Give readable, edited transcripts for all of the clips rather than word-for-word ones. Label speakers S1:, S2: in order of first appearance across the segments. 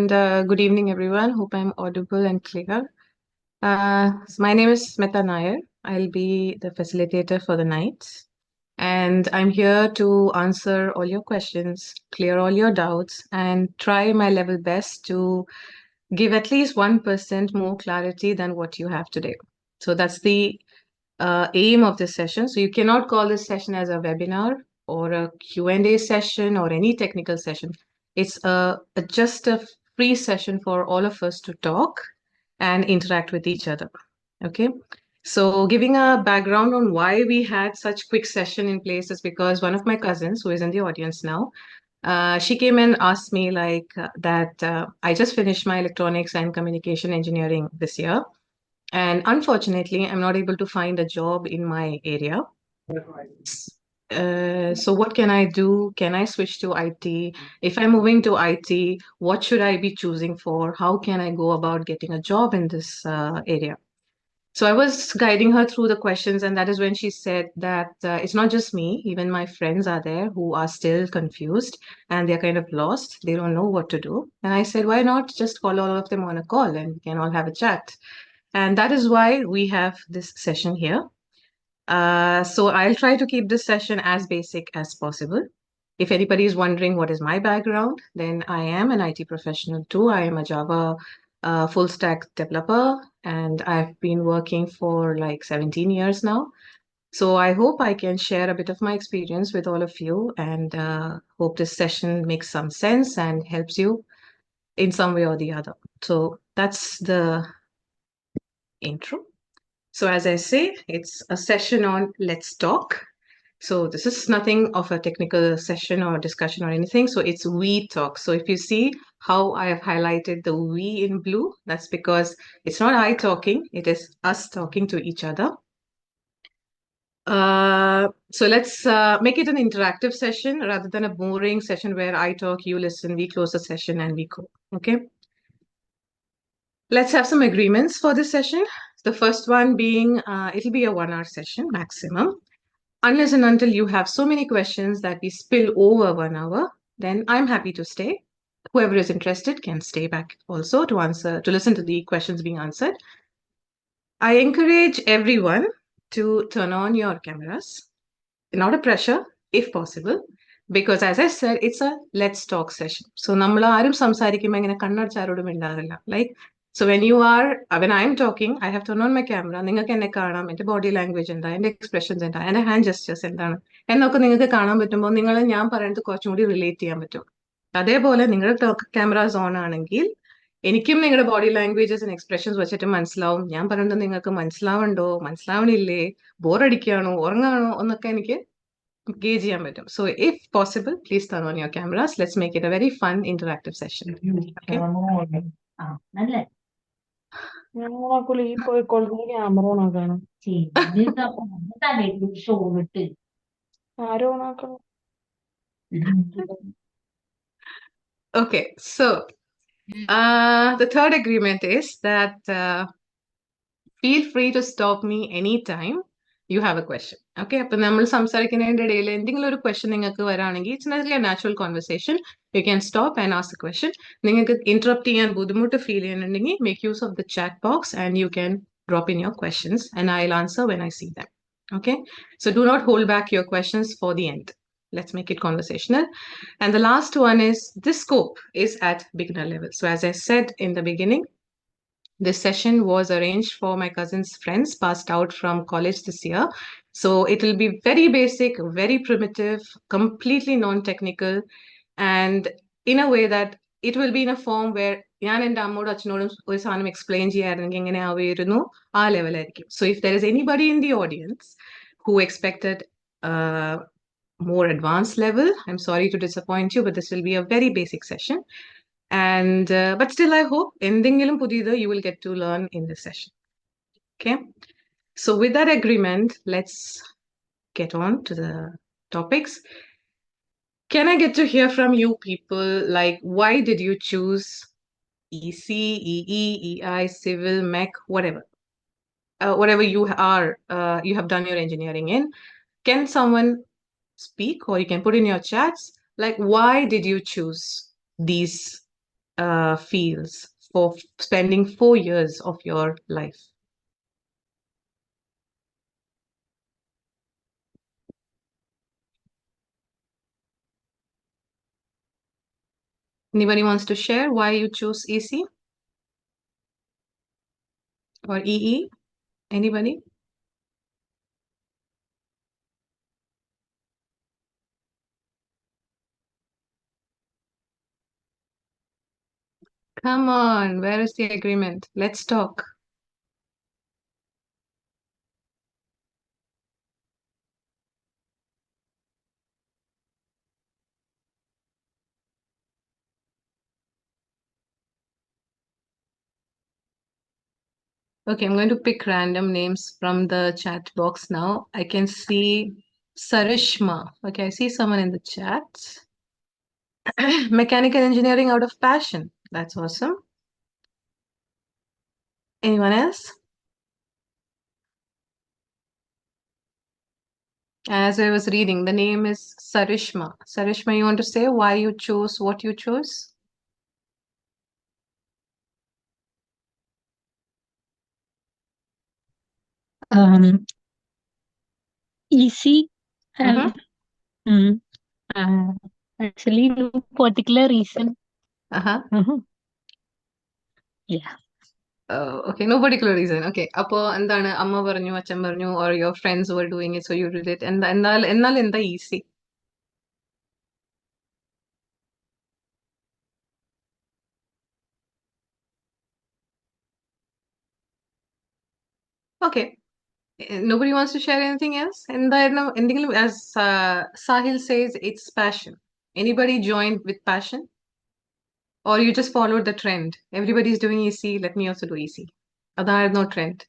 S1: and good evening, everyone. Hope I'm audible and clear. My name is Smita Nair. I'll be the facilitator for the night, and I'm here to answer all your questions, clear all your doubts, and try my level best to give at least 1% more clarity than what you have today. So that's the aim of this session. So you cannot call this session as a webinar or a Q&A session or any technical session. It's just a free session for all of us to talk and interact with each other. Okay. So giving a background on why we had such quick session in place is because one of my cousins, who is in the audience now, she came and asked me that I just finished my electronics and communication engineering this year. And unfortunately, I'm not able to find a job in my area. So what can I do? Can I switch to IT? If I'm moving to IT, what should I be choosing for? How can I go about getting a job in this area? So I was guiding her through the questions, and that is when she said that it's not just me, even my friends are there who are still confused and they're kind of lost. They don't know what to do. And I said, why not just call all of them on a call and we can all have a chat? And that is why we have this session here. So I'll try to keep this session as basic as possible. If anybody is wondering what is my background, then I am an IT professional too. I am a Java full stack developer, and I've been working for like 17 years now. So I hope I can share a bit of my experience with all of you, and hope this session makes some sense and helps you in some way or the other. So that's the intro. So as I say, it's a session on Let's Talk. So this is nothing of a technical session or discussion or anything. So it's we talk. So if you see how I have highlighted the we in blue, that's because it's not I talking, it is us talking to each other. So let's make it an interactive session rather than a boring session where I talk, you listen, we close the session and we go. Okay. Let's have some agreements for this session. The first one being it'll be a 1 hour session maximum. Unless and until you have so many questions that we spill over 1 hour, then I'm happy to stay. Whoever is interested can stay back also to listen to the questions being answered. I encourage everyone to turn on your cameras. Not a pressure, if possible, because as I said, it's a let's talk session. So നമ്മൾ ആരും സംസാരിക്കുമ്പോൾ ഇങ്ങനെ കണ്ണടച്ചാരോടും മിണ്ടാറില്ല. So when I'm talking, I have turned on my camera. നിങ്ങൾക്ക് എന്നെ കാണാം, എൻ്റെ body language എന്താ, എൻ്റെ എക്സ്പ്രഷൻസ് എന്താ, എൻ്റെ ഹാൻഡ് ജെസ്റ്റേഴ്സ് എന്താണ് എന്നൊക്കെ നിങ്ങൾക്ക് കാണാൻ പറ്റുമ്പോൾ നിങ്ങൾ ഞാൻ പറയുന്നത് കുറച്ചും കൂടി റിലേറ്റ് ചെയ്യാൻ പറ്റും. അതേപോലെ നിങ്ങളുടെ ക്യാമറാസ് ഓൺ ആണെങ്കിൽ എനിക്കും നിങ്ങളുടെ ബോഡി ലാംഗ്വേജസ് ആൻഡ് എക്സ്പ്രഷൻസ് വെച്ചിട്ട് മനസ്സിലാവും ഞാൻ പറയുന്നത് നിങ്ങൾക്ക് മനസ്സിലാവണ്ടോ, മനസ്സിലാവണില്ലേ, ബോറടിക്കുകയാണോ, ഉറങ്ങാണോ എന്നൊക്കെ എനിക്ക് gauge ചെയ്യാൻ പറ്റും. So if possible, please turn on your cameras. Let's make it a very fun interactive session. Okay? Okay, so the third agreement is that feel free to stop me anytime you have a question. Okay, അപ്പോൾ നമ്മൾ സംസാരിക്കുന്നതിൻ്റെ ഇടയിൽ എന്തെങ്കിലും ഒരു question നിങ്ങൾക്ക് വരാണെങ്കിൽ it's not a natural conversation. You can stop and ask a question. നിങ്ങൾക്ക് interrupt ചെയ്യാൻ ബുദ്ധിമുട്ട് ഫീൽ ചെയ്യുന്നുണ്ടെങ്കിൽ make use of the chat box and you can drop in your questions and I'll answer when I see them. Okay, so do not hold back your questions for the end. Let's make it conversational. And the last one is this scope is at beginner level. So as I said in the beginning, this session was arranged for my cousin's friends passed out from college this year. So it will be very basic, very primitive, completely non-technical, and in a way that it will be in a form where ഞാൻ എൻ്റെ അമ്മോടും അച്ഛനോടും ഒരു സാധനം explain ചെയ്യാറുണ്ടെങ്കിൽ എങ്ങനെ ആവുമായിരുന്നു ആ ലെവലായിരിക്കും. So if there is anybody in the audience who expected more advanced level, I'm sorry to disappoint you, but this will be a very basic session. And but still I hope എന്തെങ്കിലും പുതിയത് you will get to learn in this session. Okay, so with that agreement, let's get on to the topics. Can I get to hear from you people, like why did you choose EC, EE, EI, civil, mech, whatever you have done your engineering in? Can someone speak, or you can put in your chats, like why did you choose these feels for spending 4 years of your life? Anybody wants to share why you choose EC or EE? Anybody? Come on, where is the agreement? Let's talk. Okay, I'm going to pick random names from the chat box now. I can see Sarishma. Okay, I see someone in the chat. Mechanical engineering out of passion. That's awesome. Anyone else? As I was reading, the name is Sarishma. Sarishma, you want to say why you chose what you chose?
S2: EC have uh, actually no particular reason. Yeah.
S1: Okay, no particular reason. Okay, അപ്പോ എന്താണ് അമ്മ പറഞ്ഞു അച്ഛൻ പറഞ്ഞു or your friends were doing it so you did it എന്നാൽ എന്താ easy? Okay, nobody wants to share anything else? എന്തായിരുന്നു എന്തെങ്കിലും as Sahil says it's passion. Anybody joined with passion? Or you just followed the trend? Everybody's doing EC, let me also do EC. അതായിരുന്നോ trend?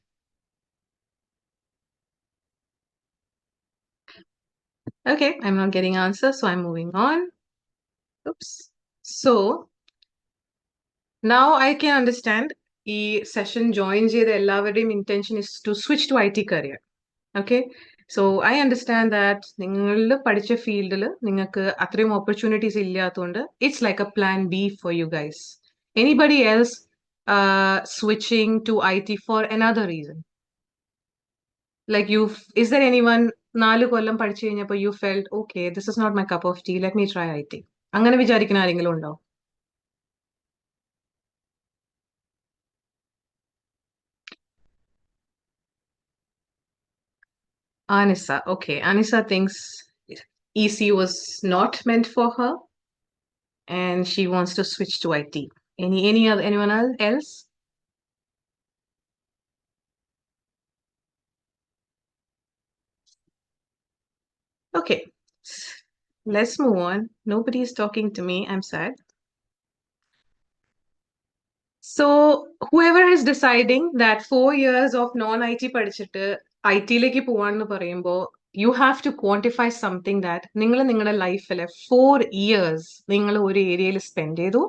S1: Okay, I'm not getting answers, so I'm moving on. Oops. So now I can understand ഈ session join ചെയ്ത എല്ലാവരുടെയും intention is to switch to IT career. Okay, so I understand that നിങ്ങൾ പഠിച്ച ഫീൽഡിൽ നിങ്ങൾക്ക് അത്രയും opportunities ഇല്ലാത്തതുകൊണ്ട് it's like a plan B for you guys. Anybody else switching to IT for another reason? Like is there anyone 4 കൊല്ലം പഠിച്ചു കഴിഞ്ഞപ്പോൾ you felt okay, this is not my cup of tea, let me try IT? അങ്ങനെ വിചാരിക്കുന്ന ആരെങ്കിലും ഉണ്ടോ? Anissa. Okay. Anissa thinks EC was not meant for her and she wants to switch to IT. Anyone else? Okay. Let's move on. Nobody is talking to me. I'm sad. So whoever is deciding that 4 years of non-IT പഠിച്ചിട്ട് ഐടിയിലേക്ക് പോവാണെന്ന് പറയുമ്പോൾ you have to quantify something that നിങ്ങൾ നിങ്ങളുടെ ലൈഫിൽ 4 years നിങ്ങൾ ഒരു ഏരിയയിൽ spend ചെയ്തു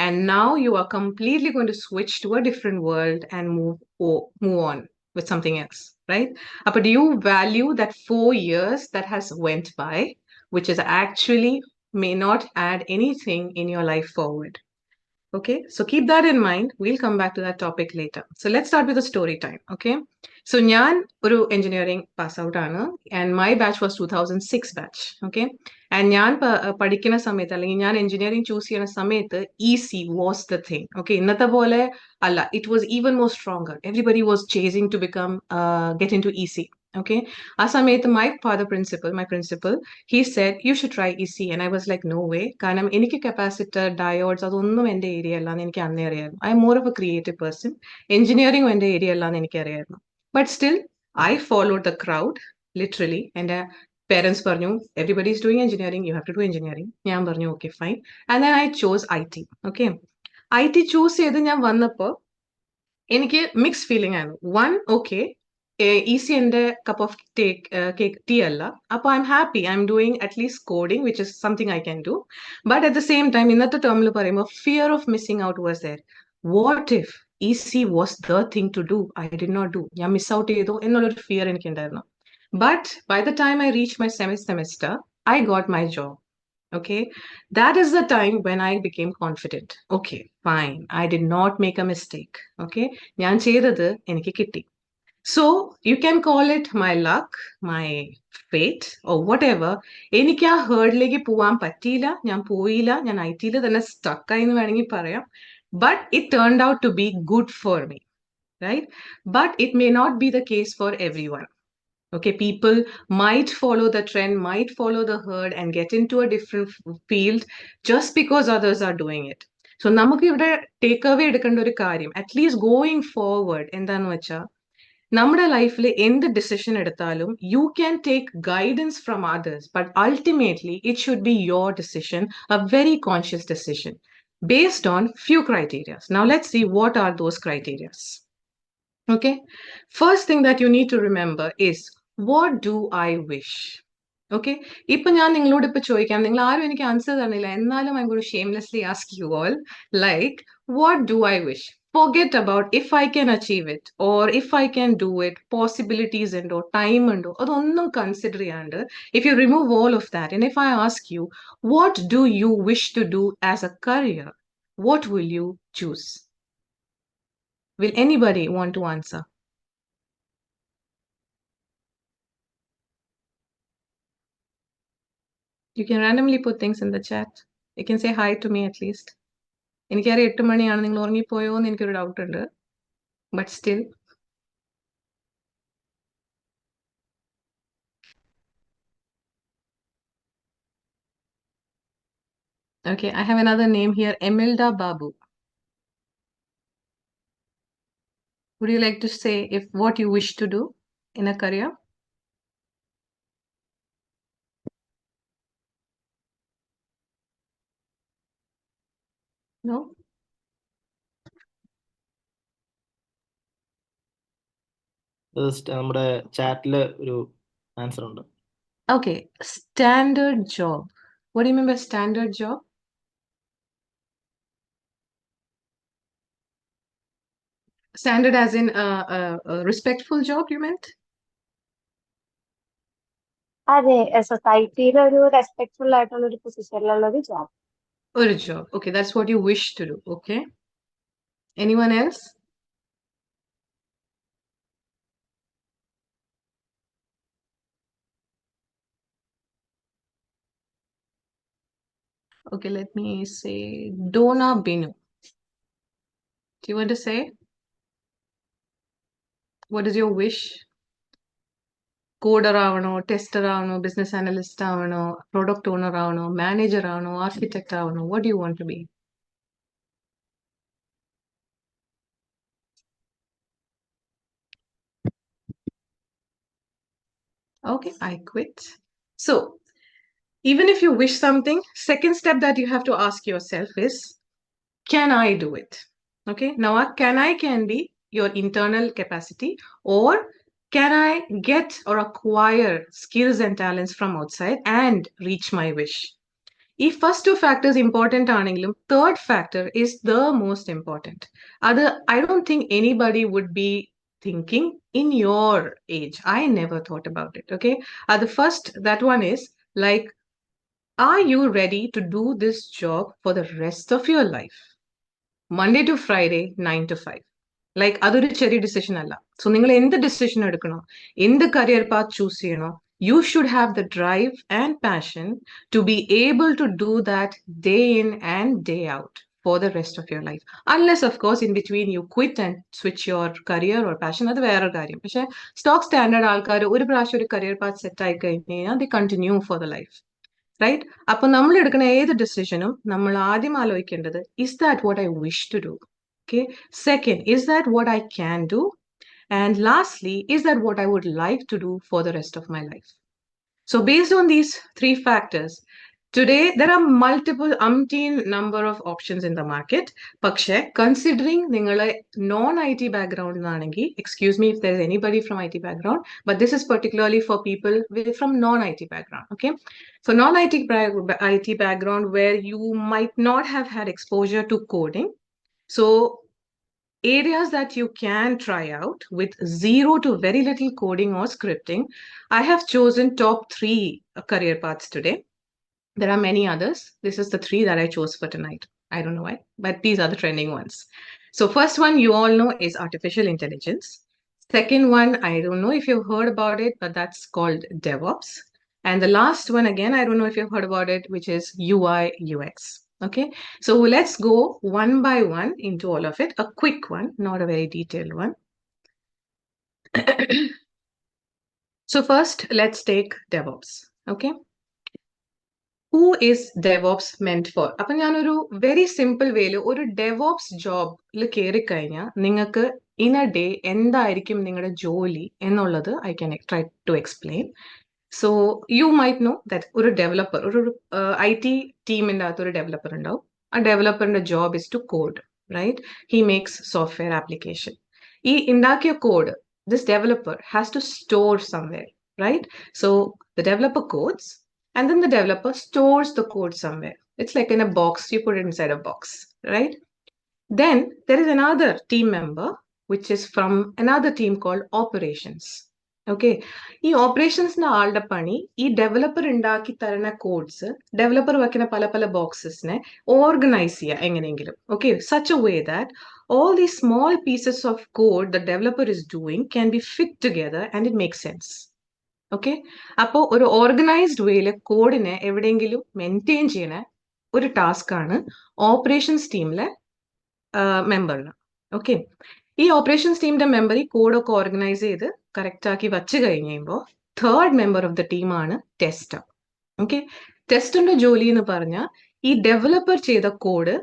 S1: and now you are completely going to switch to a different world and move on with something else, right? But do you value that 4 years that has went by, which is actually may not add anything in your life forward? Okay, so keep that in mind. We'll come back to that topic later. So let's start with the story time. Okay, so ഞാൻ ഒരു engineering pass out ആണ് and my batch was 2006 batch. Okay, and ഞാൻ പഠിക്കുന്ന സമയത്ത് അല്ലെങ്കിൽ ഞാൻ engineering choose ചെയ്യുന്ന സമയത്ത് EC was the thing. Okay, ഇന്നത്തെ പോലെ അല്ല, it was even more stronger. Everybody was chasing to become get into EC. Okay, ആ സമയത്ത് my principal, he said you should try EC and I was like no way കാരണം എനിക്ക് capacitor diodes അതൊന്നും എൻ്റെ area അല്ലാന്ന് എനിക്ക് അന്നേ അറിയായിരുന്നു. I am more of a creative person. Engineering എൻ്റെ ഏരിയ അല്ലാന്ന് എനിക്ക് അറിയായിരുന്നു. But still I followed the crowd literally. എൻ്റെ parents പറഞ്ഞു everybody is doing engineering, you have to do engineering. ഞാൻ പറഞ്ഞു okay fine and then I chose IT. Okay, IT choose ചെയ്ത് ഞാൻ വന്നപ്പോൾ എനിക്ക് മിക്സ് ഫീലിംഗ് ആണ്. വൺ ഓക്കെ ഈസി എൻ്റെ കപ്പ് ഓഫ് ടീ അല്ല, അപ്പൊ I'm happy, I'm doing at least coding which is something I can do. But at the same time ഇന്നത്തെ ടേമിൽ പറയുമ്പോൾ fear of missing out was there. What if EC was the thing to do, I did not do, ഞാൻ miss out ചെയ്തു എന്നുള്ളൊരു fear എനിക്കുണ്ടായിരുന്നു. But by the time I reach my semester I got my job. Okay, that is the time when I became confident. Okay, fine, I did not make a mistake. Okay, ഞാൻ ചെയ്തത് എനിക്ക് കിട്ടി. So you can call it my luck, my fate, or whatever. എനിക്ക് ആ ഹേർഡിലേക്ക് പോവാൻ പറ്റിയില്ല, ഞാൻ പോയില്ല, ഞാൻ ഐ ടിയിൽ തന്നെ സ്റ്റക്കായി എന്ന് വേണമെങ്കിൽ പറയാം. But it turned out to be good for me, right? But it may not be the case for everyone. Okay, people might follow the trend, might follow the herd and get into a different field just because others are doing it. So നമുക്ക് ഇവിടെ take away എടുക്കേണ്ട ഒരു കാര്യം, at least going forward എന്താന്ന് വെച്ചാൽ നമ്മുടെ ലൈഫിൽ എന്ത് ഡിസിഷൻ എടുത്താലും you can take guidance from others, but ultimately it should be your decision, A very conscious decision based on few criteria. Now let's see what are those criteria. Okay, first thing that you need to remember is what do I wish? Okay, ഇപ്പൊ ഞാൻ നിങ്ങളോട് ഇപ്പൊ ചോദിക്കാം, നിങ്ങൾ ആരും എനിക്ക് answer തന്നില്ല, എന്നാലും I'm going to shamelessly ask you all, like, what do I wish? Forget about if I can achieve it or if I can do it, possibilities ഉണ്ടോ, time ഉണ്ടോ, അതൊന്നും consider ചെയ്യാണ്ട്, if you remove all of that and if I ask you, what do you wish to do as a career, what will you choose? Will anybody want to answer? You can randomly put things in the chat. You can say hi to me at least. എനിക്കറിയാം 8 മണിയാണ്, നിങ്ങൾ ഉറങ്ങിപ്പോയോ എന്ന് എനിക്കൊരു doubt ഉണ്ട്, but still. Okay, I have another name here, Emilda Babu. Would you like to say if what you wish to do in a career? No?
S3: നമ്മുടെ ചാറ്റിൽ ഒരു answer ഉണ്ട്.
S1: Okay, standard job. What do you mean by standard job? Standard as in a respectful job, you meant?
S4: അതെ, സൊസൈറ്റിയിൽ ഒരു respectful ആയിട്ടുള്ള ഒരു പൊസിഷനിലുള്ള ഒരു ജോബ്.
S1: ഒരു job. Okay, that's what you wish to do. Okay. Anyone else? Okay, let me say Dona Binu. Do you want to say? What is your wish? Coder ആവണോ, tester ആവണോ, business analyst ആവണോ, product owner ആവണോ, manager ആവണോ, architect ആവണോ? What do you want to be? Okay, I quit. So, even if you wish something, second step that you have to ask yourself is, can I do it? Okay, now a can be your internal capacity, or can I get or acquire skills and talents from outside and reach my wish? If first two factors important ആണെങ്കിലും third factor is the most important. അത് I don't think anybody would be thinking in your age. I never thought about it. Okay, the first, that one is like, are you ready to do this job for the rest of your life? Monday to Friday, 9 to 5. Like അതൊരു ചെറിയ decision അല്ല. So നിങ്ങൾ എന്ത് decision എടുക്കണോ, എന്ത് career path choose ചെയ്യണോ, you should have the drive and passion to be able to do that day in and day out for the rest of your life. Unless, of course, in between you quit and switch your career or passion, അത് വേറെ കാര്യം. പക്ഷെ stock standard ആൾക്കാർ ഒരു പ്രാവശ്യം ഒരു career path set ആയി കഴിഞ്ഞാൽ they continue for the life. Right? അപ്പൊ നമ്മൾ എടുക്കുന്ന ഏത് ഡിസിഷനും നമ്മൾ ആദ്യം ആലോചിക്കേണ്ടത്, is that what I wish to do? Okay. Second, is that what I can do? And lastly, is that what I would like to do for the rest of my life? So based on these three factors, today there are multiple umpteen number of options in the market. പക്ഷേ considering നിങ്ങളെ non-IT background ആണെങ്കിൽ, excuse me if there's anybody from IT background, but this is particularly for people from non-IT background. Okay, so non-IT background where you might not have had exposure to coding. So areas that you can try out with zero to very little coding or scripting, I have chosen top 3 career paths today. There are many others. This is the 3 that I chose for tonight. I don't know why, but these are the trending ones. So first one you all know is artificial intelligence. Second one, I don't know if you've heard about it, but that's called DevOps. And the last one, again, I don't know if you've heard about it, which is UIUX. Okay, so let's go one by one into all of it. A quick one, not a very detailed one. So first, let's take DevOps. Okay. Who is DevOps meant for? അപ്പം ഞാനൊരു very simple വേയിൽ ഒരു DevOps ജോബിൽ കയറി കഴിഞ്ഞാൽ നിങ്ങൾക്ക് in A day എന്തായിരിക്കും നിങ്ങളുടെ ജോലി എന്നുള്ളത് I can try to explain. So you might know that ഒരു ഡെവലപ്പർ, ഒരു IT ടീമിൻ്റെ അകത്ത് ഒരു ഡെവലപ്പർ ഉണ്ടാവും. ആ ഡെവലപ്പറിന്റെ job is to code, right? He makes software application. ഈ ഉണ്ടാക്കിയ code this developer has to store somewhere, right? So the developer codes and then the developer stores the code somewhere. It's like in a box, you put it inside a box, right? Then there is another team member which is from another team called operations. Okay, ഈ ഓപ്പറേഷൻസിന്റെ ആളുടെ പണി ഈ developer ഉണ്ടാക്കി തരുന്ന codes developer വെക്കുന്ന പല പല ബോക്സസിനെ organise ചെയ്യുക എങ്ങനെയെങ്കിലും. Okay, such a way that all these small pieces of code the developer is doing can be fit together and it makes sense. Okay, അപ്പോൾ ഒരു ഓർഗനൈസ്ഡ് വേയിൽ കോഡിനെ എവിടെയെങ്കിലും മെയിൻറ്റെയിൻ ചെയ്യുന്ന ഒരു ടാസ്ക് ആണ് ഓപ്പറേഷൻസ് ടീമിലെ മെമ്പറിന്. ഓക്കെ, ഈ ഓപ്പറേഷൻസ് ടീമിന്റെ മെമ്പർ ഈ കോഡൊക്കെ ഓർഗനൈസ് ചെയ്ത് കറക്റ്റ് ആക്കി വച്ച് കഴിഞ്ഞ് കഴിയുമ്പോൾ തേർഡ് മെമ്പർ ഓഫ് ദ ടീമാണ് ടെസ്റ്റർ. ഓക്കെ, ടെസ്റ്ററിന്റെ ജോലി എന്ന് പറഞ്ഞാൽ ഈ ഡെവലപ്പർ ചെയ്ത കോഡ്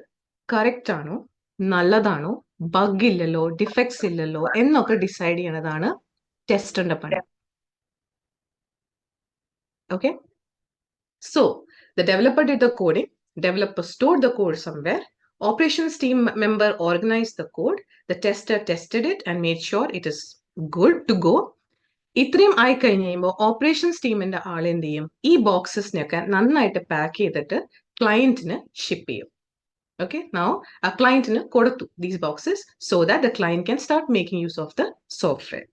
S1: കറക്റ്റ് ആണോ, നല്ലതാണോ, ബഗ് ഇല്ലല്ലോ, ഡിഫക്ട്സ് ഇല്ലല്ലോ എന്നൊക്കെ ഡിസൈഡ് ചെയ്യണതാണ് ടെസ്റ്ററിന്റെ പണി. Okay, so the developer did the coding, developer stored the code somewhere, operations team member organized the code, the tester tested it and made sure it is good to go. ഇത്രയും ആയി കഴിഞ്ഞ് കഴിയുമ്പോൾ operations ടീമിന്റെ ആളെന്ത് ചെയ്യും, ഈ ബോക്സസിനെയൊക്കെ നന്നായിട്ട് pack ചെയ്തിട്ട് ക്ലയന്റിന് ship ചെയ്യും. ഓക്കെ, നൗ ആ ക്ലയന്റിന് കൊടുത്തു these boxes so that the client can start making use of the software.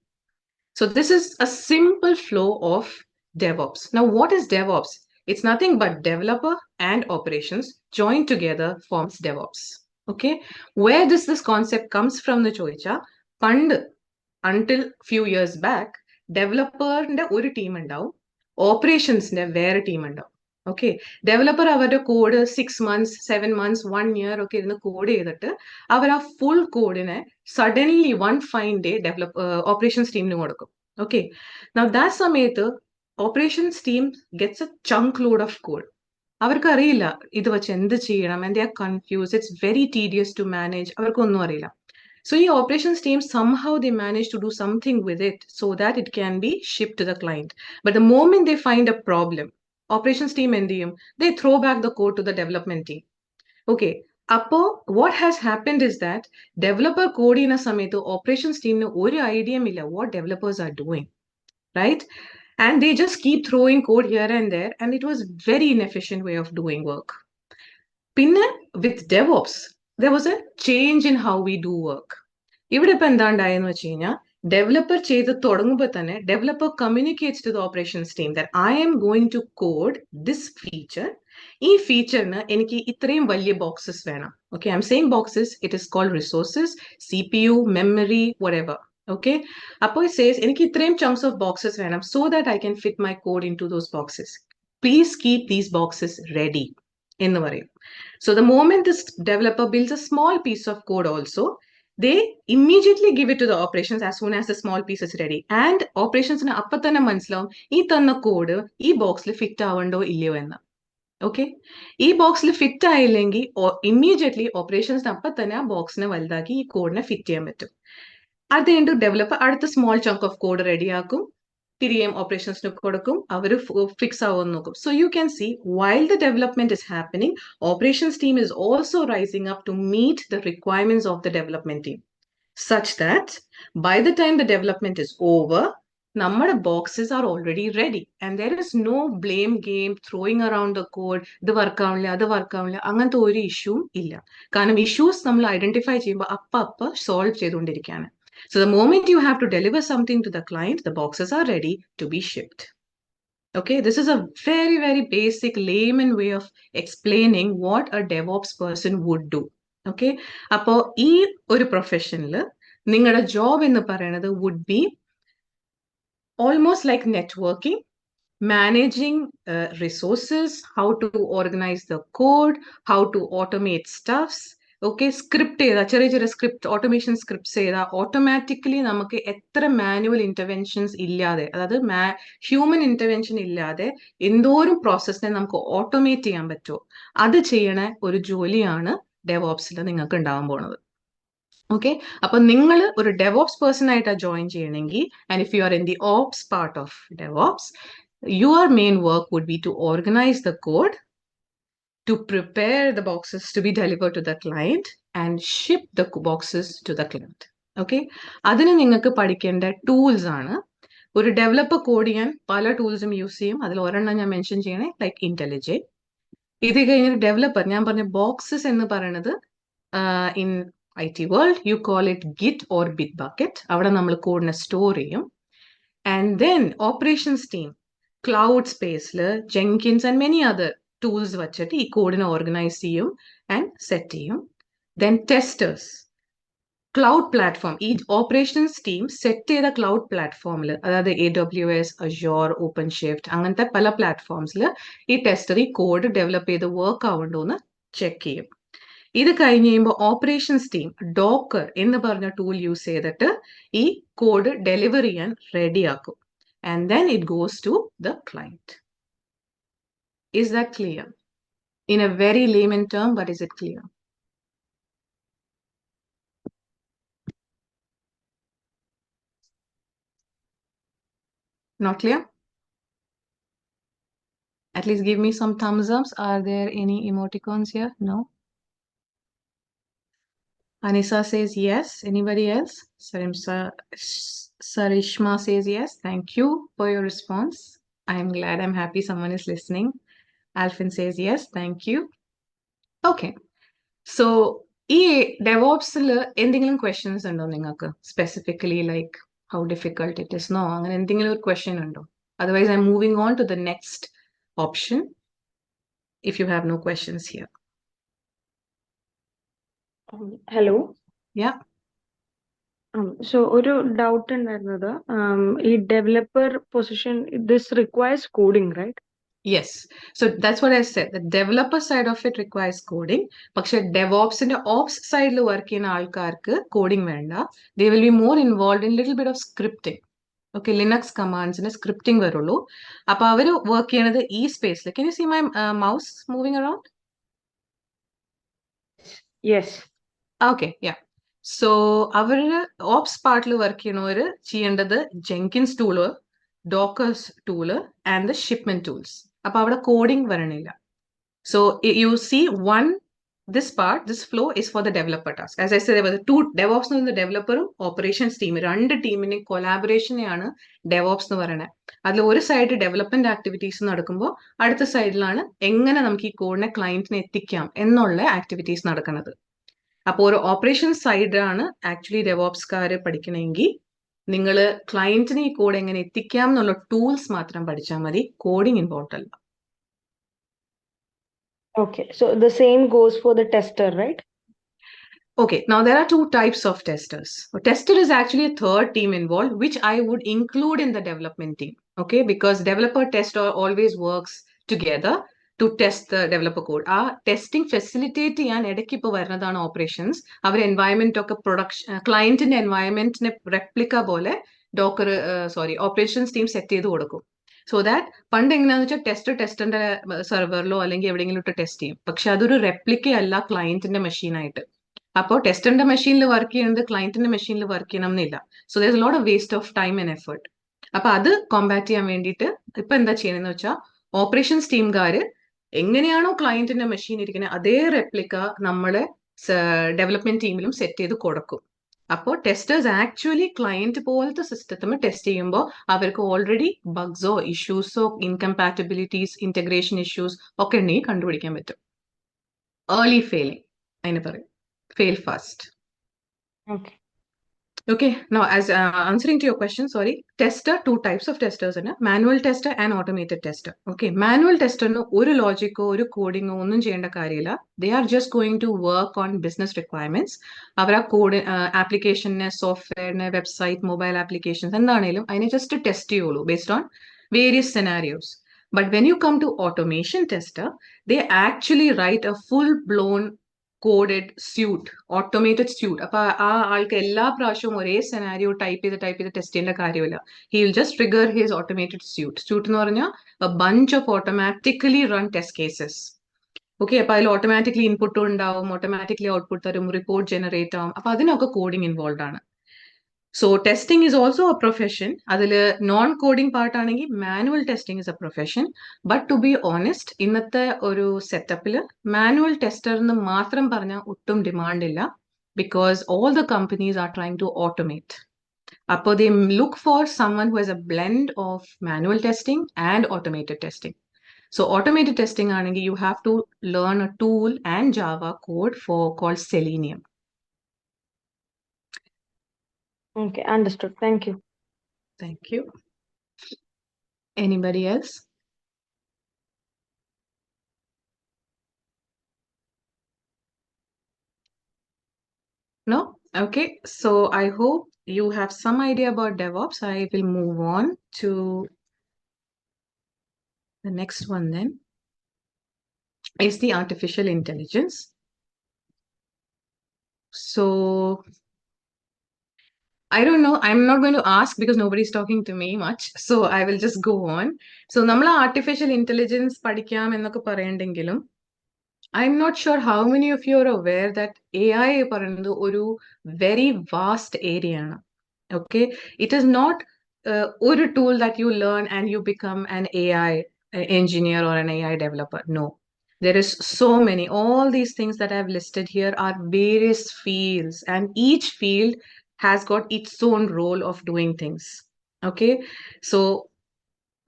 S1: So this is a simple flow of DevOps. Now, what is DevOps? It's nothing but developer and operations joined together forms DevOps. Okay, where does this concept comes from? The choicha fund until few years back, developer nde oru team undav, operations nde vera team undav. Okay, developer avരുടെ code 6 months 7 months 1 year ഒക്കെ ഇരുന്ന് code ചെയ്തിട്ട് അവർ ആ full കോഡിനെ suddenly one fine day operations ടീമിന് കൊടുക്കും. Okay, ദാ സമയത്ത് operations team gets a chunk load of code. അവർക്ക് അറിയില്ല ഇത് വെച്ച് എന്ത് ചെയ്യണം, and they are confuse. It's very tedious to manage, അവർക്കൊന്നും അറിയില്ല. So the operations team somehow they manage to do something with it so that it can be shipped to the client. But the moment they find a problem, operations team endium, they throw back the code to the development team. Okay, appo what has happened is that developer code in a samethu operations team no oru idea illa what developers are doing, right? And they just keep throwing code here and there, and it was very inefficient way of doing work. Pinne with DevOps there was a change in how we do work. ഇവിടെ ഇപ്പൊ എന്താണ്ടായെന്ന് വെച്ച് കഴിഞ്ഞാൽ developer ചെയ്ത് തുടങ്ങുമ്പോൾ തന്നെ developer communicates to the operations team that I am going to code this feature. ഈ ഫീച്ചറിന് എനിക്ക് ഇത്രയും വലിയ ബോക്സസ് വേണം. Okay, I'm saying boxes, it is called resources, CPU, memory, whatever. Okay, അപ്പോൾ ഇറ്റ് സേസ് എനിക്ക് ഇത്രയും ചങ്ക്സ് ഓഫ് ബോക്സസ് വേണം so that I can fit my code into those boxes. Please keep these boxes ready എന്ന് പറയും. So the moment this developer builds a small piece of code also, they immediately give it to the operations as soon as the small piece is ready. And operations na appatana manasilavum ee thanna code ee box le fit avando illyo enna. Okay, ee box le fit aayillengi immediately operations na appatana box ne valudaki ee code ne fit cheyan pattum. At the end developer adutha small chunk of code ready aakum, തിരികെയും ഓപ്പറേഷൻസിന് കൊടുക്കും, അവർ fix ആവുമെന്ന് നോക്കും. So you can see while the development is happening, operations team is also rising up to meet the requirements of the development team such that by the time the development is over നമ്മുടെ boxes are already ready and there is no blame game throwing around the code. ഇത് വർക്കാവില്ല, അത് വർക്കാവില്ല, അങ്ങനത്തെ ഒരു ഇഷ്യൂവും ഇല്ല. കാരണം issues നമ്മൾ identify ചെയ്യുമ്പോൾ അപ്പ സോൾവ് ചെയ്തുകൊണ്ടിരിക്കുകയാണ്. So the moment you have to deliver something to the client, the boxes are ready to be shipped. Okay, this is a very, very basic layman way of explaining what a DevOps person would do. Okay, അപ്പോൾ ഈ ഒരു പ്രൊഫഷനിൽ നിങ്ങളുടെ job എന്ന് പറയുന്നത് would be almost like networking, managing resources, how to organize the code, how to automate stuffs. Okay, script ചെയ്താൽ ചെറിയ ചെറിയ script automation scripts ചെയ്താൽ ഓട്ടോമാറ്റിക്കലി നമുക്ക് എത്ര മാനുവൽ ഇന്റർവെൻഷൻസ് ഇല്ലാതെ, അതായത് ഹ്യൂമൻ ഇന്റർവെൻഷൻ ഇല്ലാതെ എന്തോരം പ്രോസസ്സിനെ നമുക്ക് ഓട്ടോമേറ്റ് ചെയ്യാൻ പറ്റുമോ, അത് ചെയ്യണ ഒരു ജോലിയാണ് ഡെവോപ്സിൽ നിങ്ങൾക്ക് ഉണ്ടാവാൻ പോണത്. ഓക്കെ, അപ്പൊ നിങ്ങൾ ഒരു ഡെവോപ്സ് പേഴ്സൺ ആയിട്ടാണ് ജോയിൻ ചെയ്യണമെങ്കിൽ, and if you are in the ops part of DevOps, your main work would be to organise the code, to prepare the boxes to be delivered to the client and ship the boxes to the client. Okay, അതിന് നിങ്ങൾക്ക് പഠിക്കേണ്ട tools ആണ്. ഒരു developer code ചെയ്യാൻ പല ടൂൾസും use ചെയ്യും. അതിൽ ഒരെണ്ണം ഞാൻ മെൻഷൻ ചെയ്യണേ, ലൈക്ക് ഇന്റലിജന്റ്. ഇത് കഴിഞ്ഞൊരു ഡെവലപ്പർ, ഞാൻ പറഞ്ഞ ബോക്സസ് എന്ന് പറയുന്നത് in IT world you call it git or Bitbucket. അവിടെ നമ്മൾ കോഡിനെ സ്റ്റോർ ചെയ്യും. And then operations team cloud സ്പേസിൽ Jenkins and many other tools വച്ചിട്ട് ഈ കോഡിനെ ഓർഗനൈസ് ചെയ്യും ആൻഡ് സെറ്റ് ചെയ്യും. ദെൻ ടെസ്റ്റേഴ്സ്, ക്ലൗഡ് പ്ലാറ്റ്ഫോം, ഈ ഓപ്പറേഷൻസ് ടീം സെറ്റ് ചെയ്ത ക്ലൗഡ് പ്ലാറ്റ്ഫോമിൽ, അതായത് AWS, Azure, OpenShift അങ്ങനത്തെ പല പ്ലാറ്റ്ഫോംസിൽ ഈ ടെസ്റ്റർ ഈ കോഡ് ഡെവലപ്പ് ചെയ്ത് വർക്ക് ആവുന്നുണ്ടോ എന്ന് ചെക്ക് ചെയ്യും. ഇത് കഴിഞ്ഞ് കഴിയുമ്പോൾ ഓപ്പറേഷൻസ് ടീം ഡോക്കർ എന്ന് പറഞ്ഞ ടൂൾ യൂസ് ചെയ്തിട്ട് ഈ കോഡ് ഡെലിവർ ചെയ്യാൻ റെഡിയാക്കും. And then it goes to the client. Is that clear? In a very layman term, but is it clear? Not clear? At least give me some thumbs ups. Are there any emoticons here? No? Anissa says yes. Anybody else? Sarishma says yes. Thank you for your response. I'm glad, I'm happy someone is listening. Alvin says yes. Thank you. Okay. So, ഈ ഡെവോപ്സിൽ എന്തെങ്കിലും questions ഉണ്ടോ നിങ്ങൾക്ക്? Specifically like how difficult it is? No, അങ്ങനെ എന്തെങ്കിലും ഒരു question ഉണ്ടോ? Otherwise, I'm moving on to the next option if you have no questions here.
S5: Hello.
S1: Yeah.
S5: So ഒരു doubt ഉണ്ടായിരുന്നത്, ഈ developer position, this requires coding, right?
S1: Yes. So that's what I said. The developer side of it requires coding. പക്ഷെ DevOpsന്റെ ops side work ചെയ്യുന്ന ആൾക്കാർക്ക് coding വേണ്ട. They will be more involved in little bit of scripting. Okay, Linux commandsന് scripting വരുള്ളൂ. അപ്പൊ അവര് work ചെയ്യണത് ഈ സ്പേസിൽ. Can you see my mouse moving around?
S5: Yes.
S1: Okay, yeah. So അവര് ഓപ്സ് പാർട്ടിൽ വർക്ക് ചെയ്യണവര് ചെയ്യേണ്ടത് Jenkins tool, dockers tool and the shipment tools. അപ്പൊ അവിടെ കോഡിംഗ് വരണില്ല. So you see this flow is for the developer task. As I said, there were two DevOps and the developer operations team. രണ്ട് ടീമിന്റെ കൊളാബറേഷനെയാണ് DevOps എന്ന് പറയുന്നത്. അതിൽ ഒരു side development activities നടക്കുമ്പോൾ അടുത്ത സൈഡിലാണ് എങ്ങനെ നമുക്ക് ഈ കോഡിനെ ക്ലയന്റിനെ എത്തിക്കാം എന്നുള്ള ആക്ടിവിറ്റീസ് നടക്കുന്നത്. അപ്പോൾ ഒരു ഓപ്പറേഷൻ സൈഡാണ് ആക്ച്വലി ഡെവോപ്സ്കാര് പഠിക്കണമെങ്കിൽ നിങ്ങൾ ക്ലയന്റിന് ഈ കോഡ് എങ്ങനെ എത്തിക്കാം എന്നുള്ള ടൂൾസ് മാത്രം പഠിച്ചാൽ മതി. കോഡിംഗ് ഇമ്പോർട്ടൻ്റ് അല്ല.
S5: Okay, so the same goes for the tester, right?
S1: Okay, now there are two types of testers. A tester is actually a third team involved, which I would include in the development team. Okay, because developer tester always works together to test the developer code. Testing facilitate and ഇടയ്ക്കിപ്പോൾ വരുന്നതാണ് operations. അവർ environment ഒക്കെ production ക്ലയന്റിന്റെ എൻവയൺമെന്റിനെ replica പോലെ operations team set ചെയ്ത് കൊടുക്കും. So that പണ്ട് എങ്ങനെയാന്ന് വെച്ചാൽ ടെസ്റ്ററിന്റെ സെർവറിലോ അല്ലെങ്കിൽ എവിടെയെങ്കിലും ഇട്ട് ടെസ്റ്റ് ചെയ്യും. പക്ഷെ അതൊരു റെപ്ലിക്ക അല്ല ക്ലയന്റിന്റെ മെഷീനായിട്ട്. അപ്പോൾ ടെസ്റ്ററിന്റെ മെഷീനിൽ വർക്ക് ചെയ്യുന്നത് ക്ലയന്റിന്റെ മെഷീനിൽ വർക്ക് ചെയ്യണം എന്നില്ല. So there is lot of waste of time and effort. അപ്പൊ അത് കോമ്പാറ്റ് ചെയ്യാൻ വേണ്ടിയിട്ട് ഇപ്പൊ എന്താ ചെയ്യുന്നതെന്ന് വെച്ചാൽ ഓപ്പറേഷൻസ് ടീംകാര് എങ്ങനെയാണോ ക്ലയന്റിന്റെ മെഷീൻ ഇരിക്കുന്നത് അതേ റെപ്ലിക്ക നമ്മളെ ഡെവലപ്മെന്റ് ടീമിലും സെറ്റ് ചെയ്ത് കൊടുക്കും. അപ്പോൾ ടെസ്റ്റേഴ്സ് ആക്ച്വലി ക്ലയന്റ് പോലത്തെ സിസ്റ്റത്തിൽ ടെസ്റ്റ് ചെയ്യുമ്പോൾ അവർക്ക് ഓൾറെഡി ബഗ്സോ ഇഷ്യൂസോ ഇൻകമ്പാറ്റബിലിറ്റീസ് ഇന്റഗ്രേഷൻ ഇഷ്യൂസ് ഒക്കെ ഉണ്ടെങ്കിൽ കണ്ടുപിടിക്കാൻ പറ്റും. ഏർലി ഫെയിലിംഗ് അതിന് പറയും. Fail fast.
S5: Okay.
S1: Okay, now as answering to your question, sorry, tester, two types of testers in manual tester and automated tester. Okay, manual tester no oru logic oru coding onnum cheyanda karyilla. They are just going to work on business requirements. Avara code application ne software ne website mobile applications endanelum adine just test cheyollu based on various scenarios. But when you come to automation tester, they actually write a full blown coded suite automated suite അപ്പൊ ആ ആൾക്ക് എല്ലാ പ്രാവശ്യവും ഒരേ scenario type ചെയ്ത് test ചെയ്യേണ്ട കാര്യമില്ല. He will just trigger his automated suite എന്ന് പറഞ്ഞാൽ bunch of automatically run test cases. Okay, അപ്പൊ അതിൽ ഓട്ടോമാറ്റിക്കലി ഇൻപുട്ടും ഉണ്ടാവും, ഓട്ടോമാറ്റിക്കലി ഔട്ട്പുട്ട് തരും, റിപ്പോർട്ട് ജനറേറ്റ് ആവും. അപ്പൊ അതിനൊക്കെ കോഡിംഗ് ഇൻവോൾവ് ആണ്. So testing is also a profession. അതില് നോൺ കോഡിംഗ് പാർട്ട് ആണെങ്കിൽ manual testing is a profession. But to be honest, ഇന്നത്തെ ഒരു സെറ്റപ്പില് മാനുവൽ ടെസ്റ്റർ എന്ന് മാത്രം പറഞ്ഞാൽ ഒട്ടും ഡിമാൻഡ് ഇല്ല. Because all the companies are trying to automate. അപ്പോൾ they look for someone who has a blend of manual testing and automated testing. So automated testing ആണെങ്കിൽ you have to learn a tool and Java code called Selenium.
S5: Okay, understood. Thank you.
S1: Thank you. Anybody else? No? Okay. So I hope you have some idea about DevOps. I will move on to the next one then. Is the artificial intelligence. So I don't know. I'm not going to ask because nobody's talking to me much. So I will just go on. So namala artificial intelligence പഠിക്കാം എന്നൊക്കെ പറയണ്ടെങ്കിലും I'm not sure how many of you are aware that AI പറയുന്നത് ഒരു very vast area ആണ്. Okay, it is not ഒരു tool that you learn and you become an AI engineer or an AI developer. No, there is so many. All these things that I've listed here are various fields, and each field has got its own role of doing things. Okay, so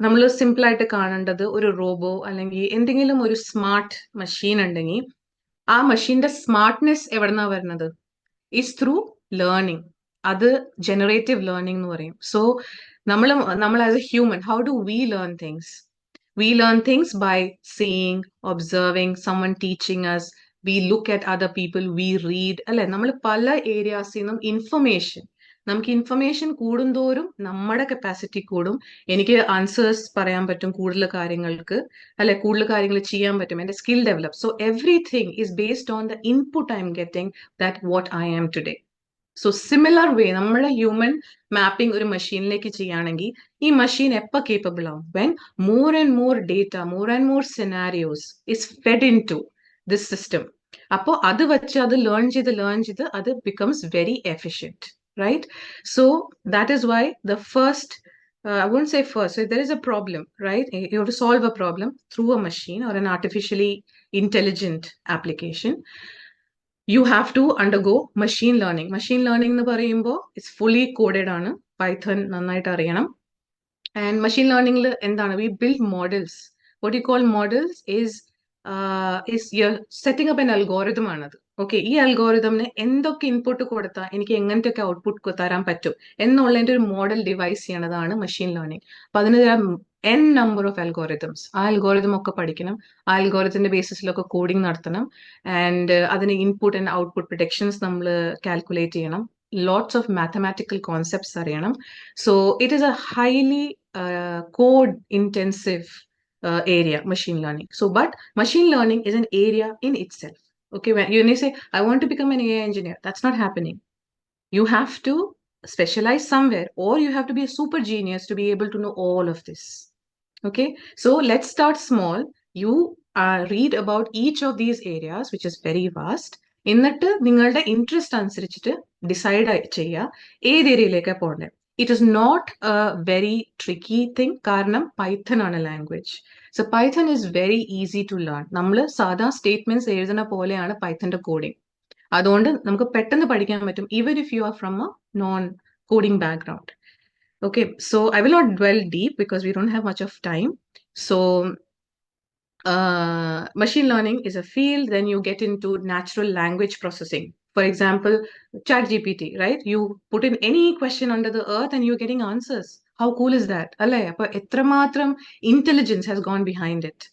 S1: നമ്മൾ simple ആയിട്ട് കാണേണ്ടത് ഒരു robo അല്ലെങ്കിൽ എന്തെങ്കിലും ഒരു smart machine ഉണ്ടെങ്കിൽ ആ മെഷീന്റെ സ്മാർട്ട്നെസ് എവിടെന്നാ വരുന്നത്? Is through learning. അത് ജനറേറ്റീവ് ലേണിംഗ് എന്ന് പറയും. സോ നമ്മൾ as A human, how do we learn things? We learn things by seeing, observing, someone teaching us. We look at other people, we read. അല്ലെ, നമ്മൾ പല ഏരിയാസിൽ നിന്നും ഇൻഫർമേഷൻ, നമുക്ക് information കൂടുന്തോറും നമ്മുടെ കപ്പാസിറ്റി കൂടും. എനിക്ക് ആൻസേഴ്സ് പറയാൻ പറ്റും കൂടുതൽ കാര്യങ്ങൾക്ക്, അല്ലെ, കൂടുതൽ കാര്യങ്ങൾ ചെയ്യാൻ പറ്റും, എൻ്റെ skill develop. So everything is based on the input I'm getting that what I am today. So similar way നമ്മുടെ ഹ്യൂമൻ മാപ്പിംഗ് ഒരു മെഷീനിലേക്ക് ചെയ്യുകയാണെങ്കിൽ ഈ മെഷീൻ എപ്പോൾ കേപ്പബിൾ ആവും? When more and more data, more and more scenarios is fed into this system. അപ്പോൾ അത് വെച്ച് അത് ലേൺ ചെയ്ത് അത് becomes very efficient, right? So that is why the first, I won't say first, so there is a problem, right? You have to solve a problem through a machine or an artificially intelligent application. You have to undergo machine learning. Machine learning എന്ന് പറയുമ്പോൾ it's fully coded ആണ്. Python നന്നായിട്ട് അറിയണം. And machine learning എന്താണ്? We build models. What you call models is you're setting up an algorithm ആണത്. Okay, ഈ അൽഗോറിതമിന് എന്തൊക്കെ input കൊടുത്താൽ എനിക്ക് എങ്ങനത്തെയൊക്കെ ഔട്ട്പുട്ട് തരാൻ പറ്റും എന്നുള്ളതിന്റെ ഒരു മോഡൽ ഡിവൈസ് ചെയ്യണതാണ് മെഷീൻ ലേണിംഗ്. അപ്പൊ അതിന് n number of algorithms. ആ അൽഗോറിതം ഒക്കെ പഠിക്കണം, ആ അൽഗോറിതത്തിന്റെ ബേസിസിലൊക്കെ കോഡിംഗ് നടത്തണം, ആൻഡ് അതിന് ഇൻപുട്ട് ആൻഡ് ഔട്ട്പുട്ട് പ്രൊഡിക്ഷൻസ് നമ്മൾ കാൽക്കുലേറ്റ് ചെയ്യണം, lots of mathematical concepts അറിയണം. So it is a highly code intensive area, machine learning. So but machine learning is an area in itself. Okay, when you say I want to become an AI engineer, that's not happening. You have to specialize somewhere, or you have to be a super genius to be able to know all of this. Okay, so let's start small. You read about each of these areas, which is very vast. എന്നിട്ട് നിങ്ങളുടെ interest അനുസരിച്ചിട്ട് decide ചെയ്യുക ഏത് ഏരിയയിലേക്കാണ് പോകേണ്ടത്. It is not a very tricky thing, കാരണം Python ആണ് language. So Python is very easy to learn. നമ്മൾ സാധാ സ്റ്റേറ്റ്മെന്റ്സ് എഴുതുന്ന പോലെയാണ് പൈത്തന്റെ കോഡിങ്. അതുകൊണ്ട് നമുക്ക് പെട്ടെന്ന് പഠിക്കാൻ പറ്റും, even if you are from A non coding background. Okay, so I will not dwell deep because we don't have much of time. So machine learning is a field. Then you get into natural language processing. For example, ChatGPT, right? You put in any question under the earth and you're getting answers. How cool is that? Alle, appa etramatram intelligence has gone behind it.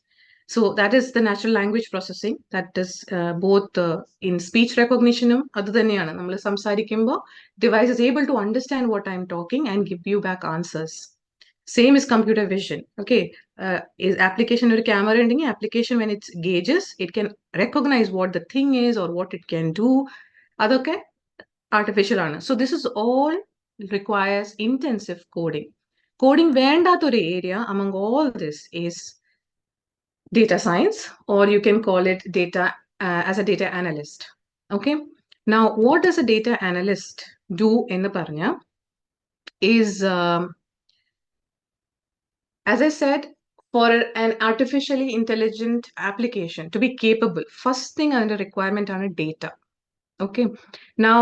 S1: So that is the natural language processing. That is both in speech recognition, adu thaneyana nammal samsarikkumbo device is able to understand what I'm talking and give you back answers. Same is computer vision. Okay, is application or camera ending application when it's gauges, it can recognize what the thing is or what it can do. Adoke artificial ana. So this is all requires intensive coding. Coding vendatore area among all this is data science, or you can call it data as a data analyst. Okay. Now, what does a data analyst do in the parnya is, as I said, for an artificially intelligent application to be capable, first thing under requirement on a data. Okay. Now,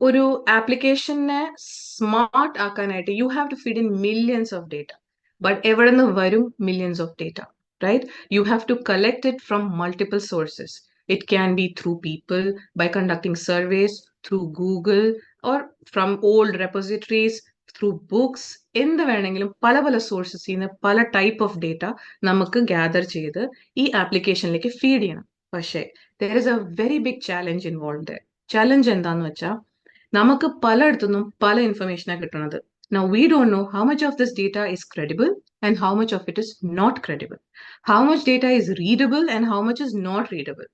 S1: ഒരു ആപ്ലിക്കേഷനെ smart ആക്കാനായിട്ട് you have to feed in millions of data. But എവിടെ നിന്ന് വരും millions of data, right? You have to collect it from multiple sources. It can be through people by conducting surveys, through Google, or from old repositories, through books. എന്ത് വേണമെങ്കിലും പല പല സോഴ്സസിൽ നിന്ന് പല type of data നമുക്ക് gather ചെയ്ത് ഈ ആപ്ലിക്കേഷനിലേക്ക് feed ചെയ്യണം. പക്ഷേ there is a very big challenge involved there. Challenge എന്താന്ന് വെച്ചാൽ നമുക്ക് പലയിടത്തുനിന്നും പല ഇൻഫർമേഷനാണ് കിട്ടുന്നത്. Now we don't know how much of this data is credible and how much of it is not credible. How much data is readable and how much is not readable.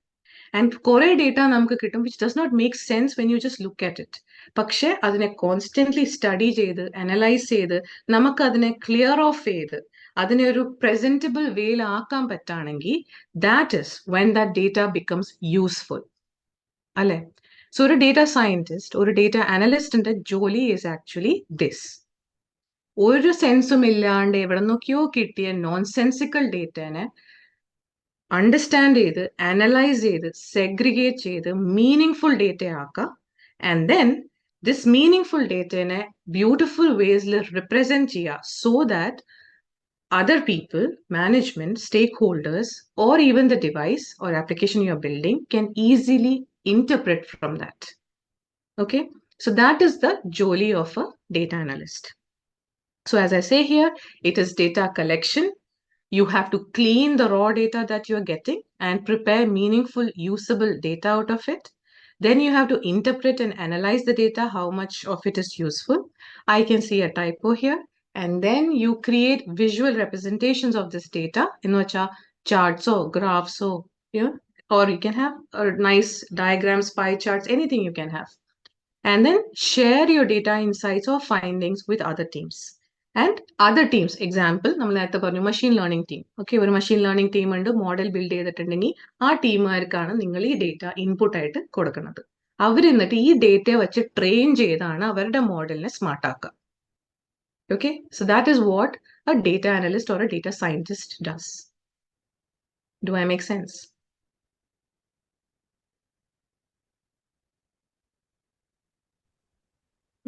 S1: And കുറെ data നമുക്ക് കിട്ടും which does not make sense when you just look at it. പക്ഷെ അതിനെ constantly study ചെയ്ത് analyze ചെയ്ത് നമുക്ക് അതിനെ clear off ചെയ്ത് അതിനെ ഒരു presentable വേയിൽ ആക്കാൻ പറ്റുകയാണെങ്കിൽ that is when that data becomes useful. അല്ലേ? So a data scientist or a data analyst in the jolly is actually this. ഒരു സെൻസും ഇല്ലാണ്ട് എവിടെ നോക്കിയോ കിട്ടിയ നോൺസെൻസിക്കൽ ഡേറ്റനെ അണ്ടർസ്റ്റാൻഡ് ചെയ്ത് അനലൈസ് ചെയ്ത് സെഗ്രിഗേറ്റ് ചെയ്ത് മീനിങ് ഡേറ്റ ആക്കുക. ആൻഡ് ദെൻ ദിസ് മീനിങ് ഡേറ്റനെ ബ്യൂട്ടിഫുൾ വേസിൽ റിപ്രസെന്റ് ചെയ്യുക so that other people, management, stakeholders, or even the device or application you're building can easily interpret from that. Okay, so that is the jolly of a data analyst. So as I say here, it is data collection. You have to clean the raw data that you're getting and prepare meaningful, usable data out of it. Then you have to interpret and analyze the data, how much of it is useful. I can see a typo here. And then you create visual representations of this data in which are charts or graphs or, you know, or you can have nice diagrams, pie charts, anything you can have. And then share your data insights or findings with other teams. And other teams, example, നമ്മൾ നേരത്തെ പറഞ്ഞു machine learning team. Okay, ഒരു machine learning team ഉണ്ട്, model build ചെയ്തിട്ടുണ്ടെങ്കിൽ ആ ടീമുകാർക്കാണ് നിങ്ങൾ ഈ data input ആയിട്ട് കൊടുക്കുന്നത്. അവരെന്നിട്ട് ഈ ഡേറ്റ വെച്ച് ട്രെയിൻ ചെയ്താണ് അവരുടെ മോഡലിനെ സ്മാർട്ട് ആക്കുക. Okay, so that is what a data analyst or a data scientist does. Do I make sense?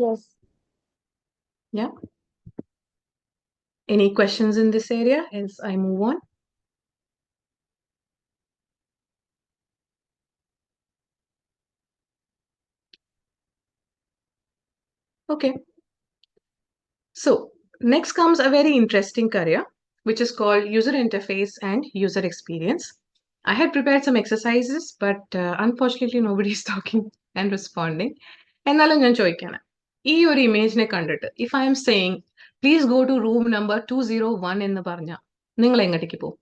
S4: Yes.
S1: Yeah. Any questions in this area as I move on? Okay. So next comes a very interesting career, which is called user interface and user experience. I had prepared some exercises, but unfortunately nobody is talking and responding. എന്നാലും ഞാൻ ചോദിക്കാണ്, ഈ ഒരു ഇമേജിനെ കണ്ടിട്ട് if I am saying please go to room number 201 എന്ന് പറഞ്ഞാൽ നിങ്ങൾ എങ്ങോട്ടേക്ക് പോകും?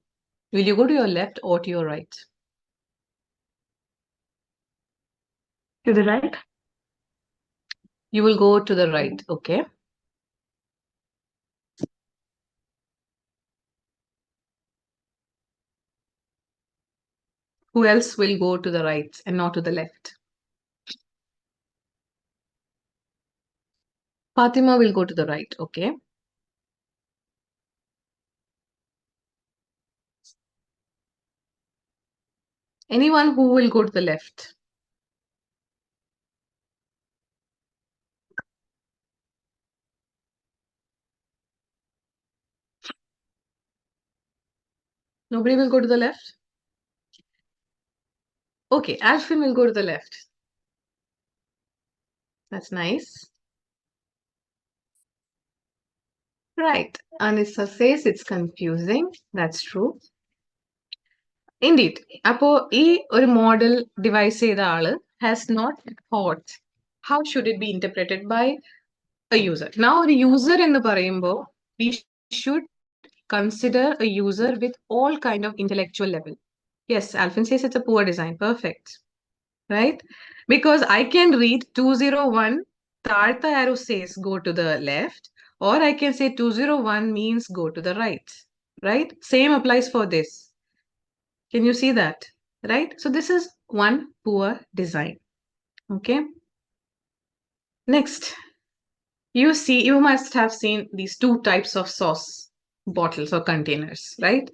S1: Will you go to your left or to your right? To the right? You will go to the right, okay. Who else will go to the right and not to the left? Fatima will go to the right, okay. Anyone who will go to the left? Nobody will go to the left? Okay, Alvin will go to the left. That's nice. Right. Anissa says it's confusing. That's true. Indeed. അപ്പോ ഈ ഒരു model device ചെയ്ത ആള് has not thought how should it be interpreted by a user. Now ഒരു user എന്ന് പറയുമ്പോൾ we should consider a user with all kind of intellectual level. Yes, Alvin says it's a poor design. Perfect. Right? Because I can read 201, Tartha arrow says go to the left, or I can say 201 means go to the right. Right? Same applies for this. Can you see that? Right? So this is one poor design. Okay. Next, you must have seen these two types of sauce bottles or containers, right?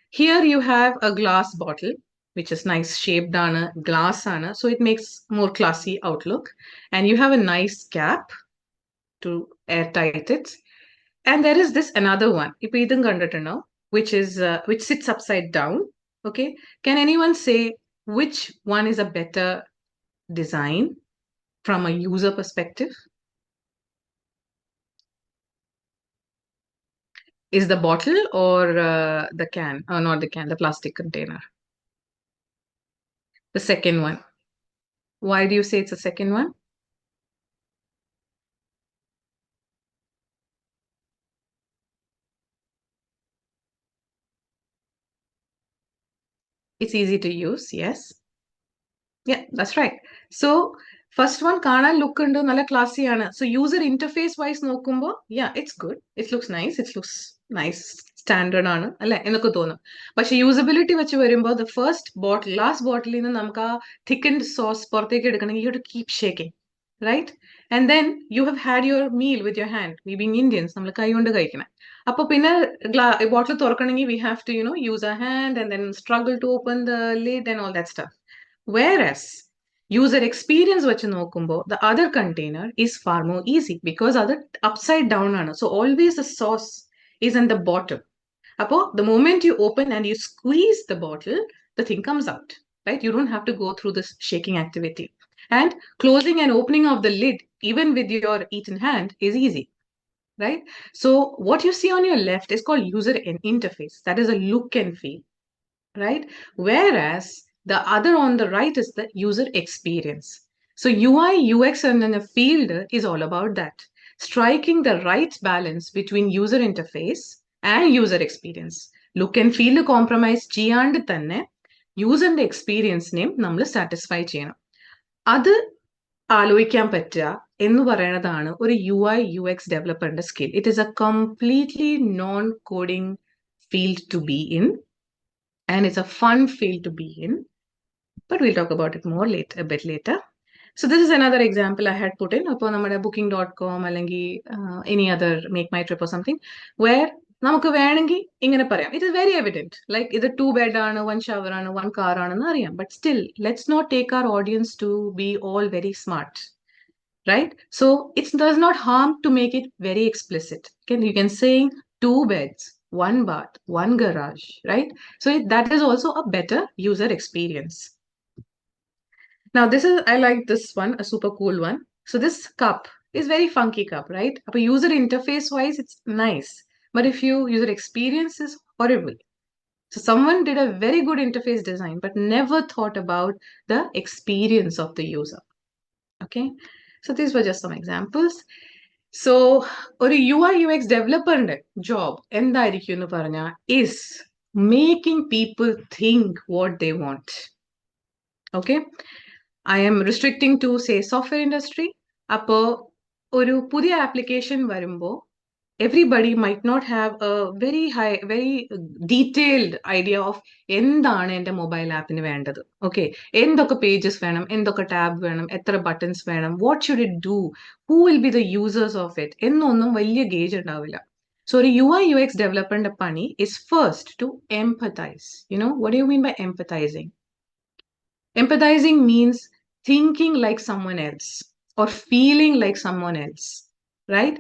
S1: Here you have a glass bottle, which is nice shaped on a glass on, so it makes more classy outlook. And you have a nice cap to airtight it. And there is this another one, which sits upside down. Okay. Can anyone say which one is a better design from a user perspective? Is the bottle or the can? Oh, not the can, the plastic container. The second one. Why do you say it's the second one? It's easy to use, yes. Yeah, that's right. So first one കാണാൻ look ഉണ്ട് നല്ല classy ആണ്. So user interface wise നോക്കുമ്പോ yeah, it's good. It looks nice, standard ആണ് അല്ലെ എന്നൊക്കെ തോന്നും. പക്ഷെ usability വെച്ച് വരുമ്പോൾ the last bottle നിന്ന് നമുക്ക് ആ thickened sauce പുറത്തേക്ക് എടുക്കണമെങ്കിൽ you have to keep shaking, right? And then you have had your meal with your hand. We being Indians, നമ്മൾ കൈ കൊണ്ട് കഴിക്കണം. അപ്പൊ പിന്നെ bottle തുറക്കണമെങ്കിൽ we have to use our hand and then struggle to open the lid and all that stuff. Whereas user experience vachu nokkumbo, the other container is far more easy because other upside down aanu. So always the sauce is in the bottom. Apo the moment you open and you squeeze the bottle, the thing comes out, right? You don't have to go through this shaking activity. And closing and opening of the lid, even with your eaten hand, is easy, right? So what you see on your left is called user interface. That is a look and feel, right? Whereas the other on the right is the user experience. So UI, UX and in a field is all about that. Striking the right balance between user interface and user experience. Look and feel compromise cheyand thanne user experience name nammal satisfy cheyanam. Adu ആലോചിക്കാൻ പറ്റുക എന്ന് പറയുന്നതാണ് ഒരു UI UX ഡെവലപ്പറിന്റെ skill. It is a completely non-coding field to be in. And it's a fun field to be in, but we'll talk about it more later, a bit later. So this is another example I had put in upon booking.com or any other Make My Trip or something, where നമുക്ക് വേണമെങ്കിൽ ഇങ്ങനെ പറയാം. It is very evident, like ഇത് 2 bed ആണ്, 1 shower ആണ്, 1 car ആണെന്ന് അറിയാം. But still, let's not take our audience to be all very smart, right? So it does not harm to make it very explicit. You can say 2 beds, 1 bath, 1 garage, right? So that is also a better user experience. Now I like this one, a super cool one. So this cup is very funky cup, right? But user interface wise, it's nice. But if user experience is horrible. So someone did a very good interface design, but never thought about the experience of the user. Okay. So these were just some examples. So ഒരു UI UX developer job എന്തായിരിക്കും എന്ന് പറഞ്ഞാൽ is making people think what they want. Okay. I am restricting to say software industry. അപ്പോ ഒരു പുതിയ application വരുമ്പോൾ everybody might not have a very detailed idea of എന്താണ് എൻ്റെ മൊബൈൽ ആപ്പിന് വേണ്ടത്. ഓക്കെ, എന്തൊക്കെ പേജസ് വേണം, എന്തൊക്കെ ടാബ് വേണം, എത്ര ബട്ടൺസ് വേണം, what should it do, who will be the users of it എന്നൊന്നും വലിയ ഗേജ് ഉണ്ടാവില്ല. So a UI UX developer പണി is first to empathize. What do you mean by empathizing? Empathizing means thinking like someone else or feeling like someone else, right?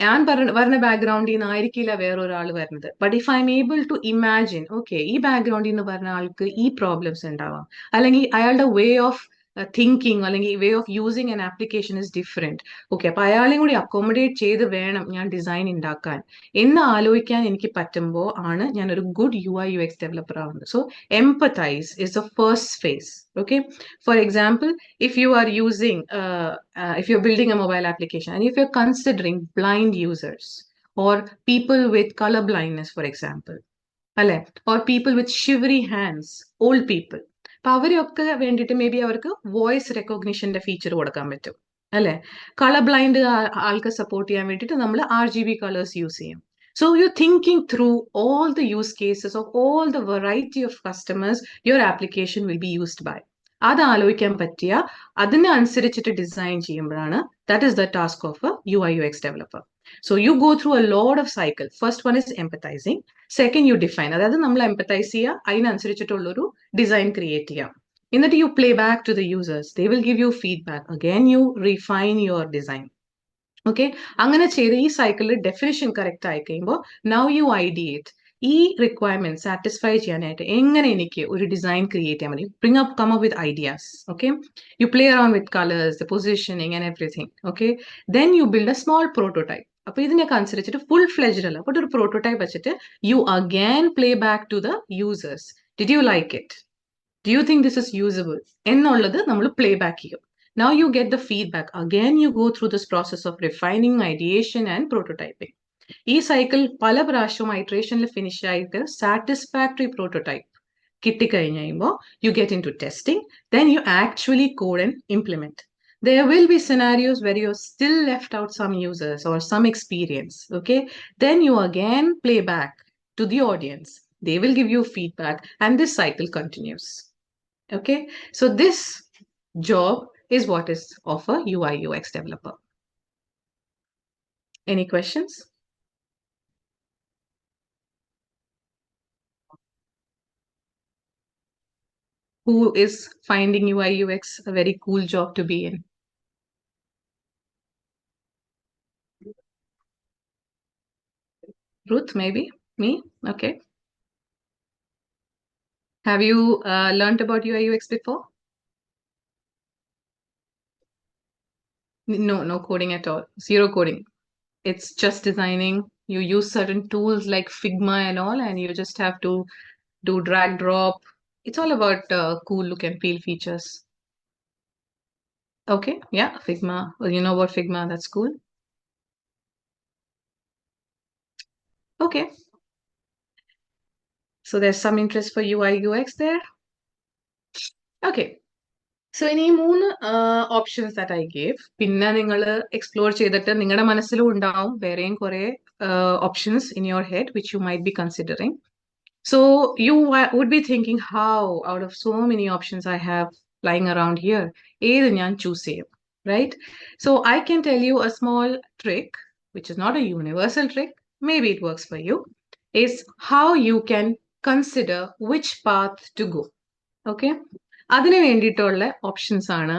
S1: ഞാൻ പറഞ്ഞ ബാക്ക്ഗ്രൗണ്ടിൽ നിന്ന് ആയിരിക്കില്ല വേറൊരാൾ വരുന്നത്. But if I'm able to imagine, okay, ഈ ബാക്ക്ഗ്രൗണ്ടിൽ നിന്ന് പറഞ്ഞ ആൾക്ക് ഈ പ്രോബ്ലംസ് ഉണ്ടാവാം, അല്ലെങ്കിൽ അയാളുടെ way of thinking or way of using an application is different. Okay, അപ്പോൾ അയാളെയും കൂടി അക്കോമഡേറ്റ് ചെയ്ത് വേണം ഞാൻ ഡിസൈൻ ഉണ്ടാക്കാൻ എന്ന് ആലോചിക്കാൻ എനിക്ക് പറ്റുമ്പോൾ ആണ് ഞാൻ ഒരു ഗുഡ് UI/UX ഡെവലപ്പർ ആവുന്നത്. So empathize is the first phase. Okay, for example, if you are using if you're building a mobile application and if you're considering blind users or people with color blindness, for example, or people with shivery hands, old people, അപ്പൊ അവരെയൊക്കെ വേണ്ടിയിട്ട് may be അവർക്ക് voice റെക്കഗ്നിഷന്റെ feature കൊടുക്കാൻ പറ്റും അല്ലെ. Colour blind ആൾക്ക് support ചെയ്യാൻ വേണ്ടിയിട്ട് നമ്മൾ RGB കളേഴ്സ് യൂസ് ചെയ്യും. So you thinking through all the use cases of all the variety of customers your application will be used by. അത് ആലോചിക്കാൻ പറ്റിയ അതിനനുസരിച്ചിട്ട് ഡിസൈൻ ചെയ്യുമ്പോഴാണ് that is the task of a UI/UX developer. So you go through a lot of cycle. First one is empathizing. Second, you define. അതായത് നമ്മൾ empathise ചെയ്യുക, അതിനനുസരിച്ചിട്ടുള്ളൊരു design create ചെയ്യാം. എന്നിട്ട് you play back to the users. They will give you feedback. Again, you refine your design. Okay, അങ്ങനെ ചെയ്ത് ഈ സൈക്കിളിൽ definition correct ആയി കഴിയുമ്പോൾ now you ideate. ഈ റിക്വയർമെന്റ് സാറ്റിസ്ഫൈ ചെയ്യാനായിട്ട് എങ്ങനെ എനിക്ക് ഒരു ഡിസൈൻ ക്രിയേറ്റ് ചെയ്യാൻ പറ്റും. come up with ideas. Okay, you play around with colors, the positioning and everything. Okay, then you build a small prototype. അപ്പോൾ ഇതിനൊക്കെ അനുസരിച്ചിട്ട് ഫുൾ ഫ്ലെജ്ഡ് അല്ല, ബട്ട് ഒരു പ്രോട്ടോടൈപ്പ് വെച്ചിട്ട് you again play back to the users. Did you like it, do you think this is usable എന്നുള്ളത് നമ്മൾ play back ചെയ്യും. Now you get the feedback. Again, you go through this process of refining, ideation and prototyping. ഈ cycle പല പ്രാവശ്യവും ഐട്രേഷനിൽ finish ആയിട്ട് satisfactory prototype കിട്ടിക്കഴിഞ്ഞ് കഴിയുമ്പോൾ you get into testing, then you actually code and implement. There will be scenarios where you're still left out some users or some experience. Okay, then you again play back to the audience. They will give you feedback and this cycle continues. Okay, so this job is what is of a UI/UX developer. Any questions? Who is finding UI/UX a very cool job to be in? Ruth, maybe? Me? Okay. Have you learned about UI/UX before? No coding at all. Zero coding. It's just designing. You use certain tools like Figma and all, and you just have to do drag drop. It's all about cool look and feel features. Okay, yeah, Figma. Well, you know about Figma, that's cool. Okay. So there's some interest for UI/UX there. Okay. So ഇനി ഈ 3 options that I gave, പിന്നെ നിങ്ങൾ explore ചെയ്തിട്ട് നിങ്ങളുടെ മനസ്സിലും ഉണ്ടാവും വേറെയും കുറെ options in your head which you might be considering. So you would be thinking, how out of so many options I have lying around here, ഏത് ഞാൻ ചൂസ് ചെയ്യും, right? So I can tell you a small trick, which is not a universal trick, maybe it works for you, is how you can consider which path to go. Okay, അതിന് വേണ്ടിയിട്ടുള്ള options ആണ്.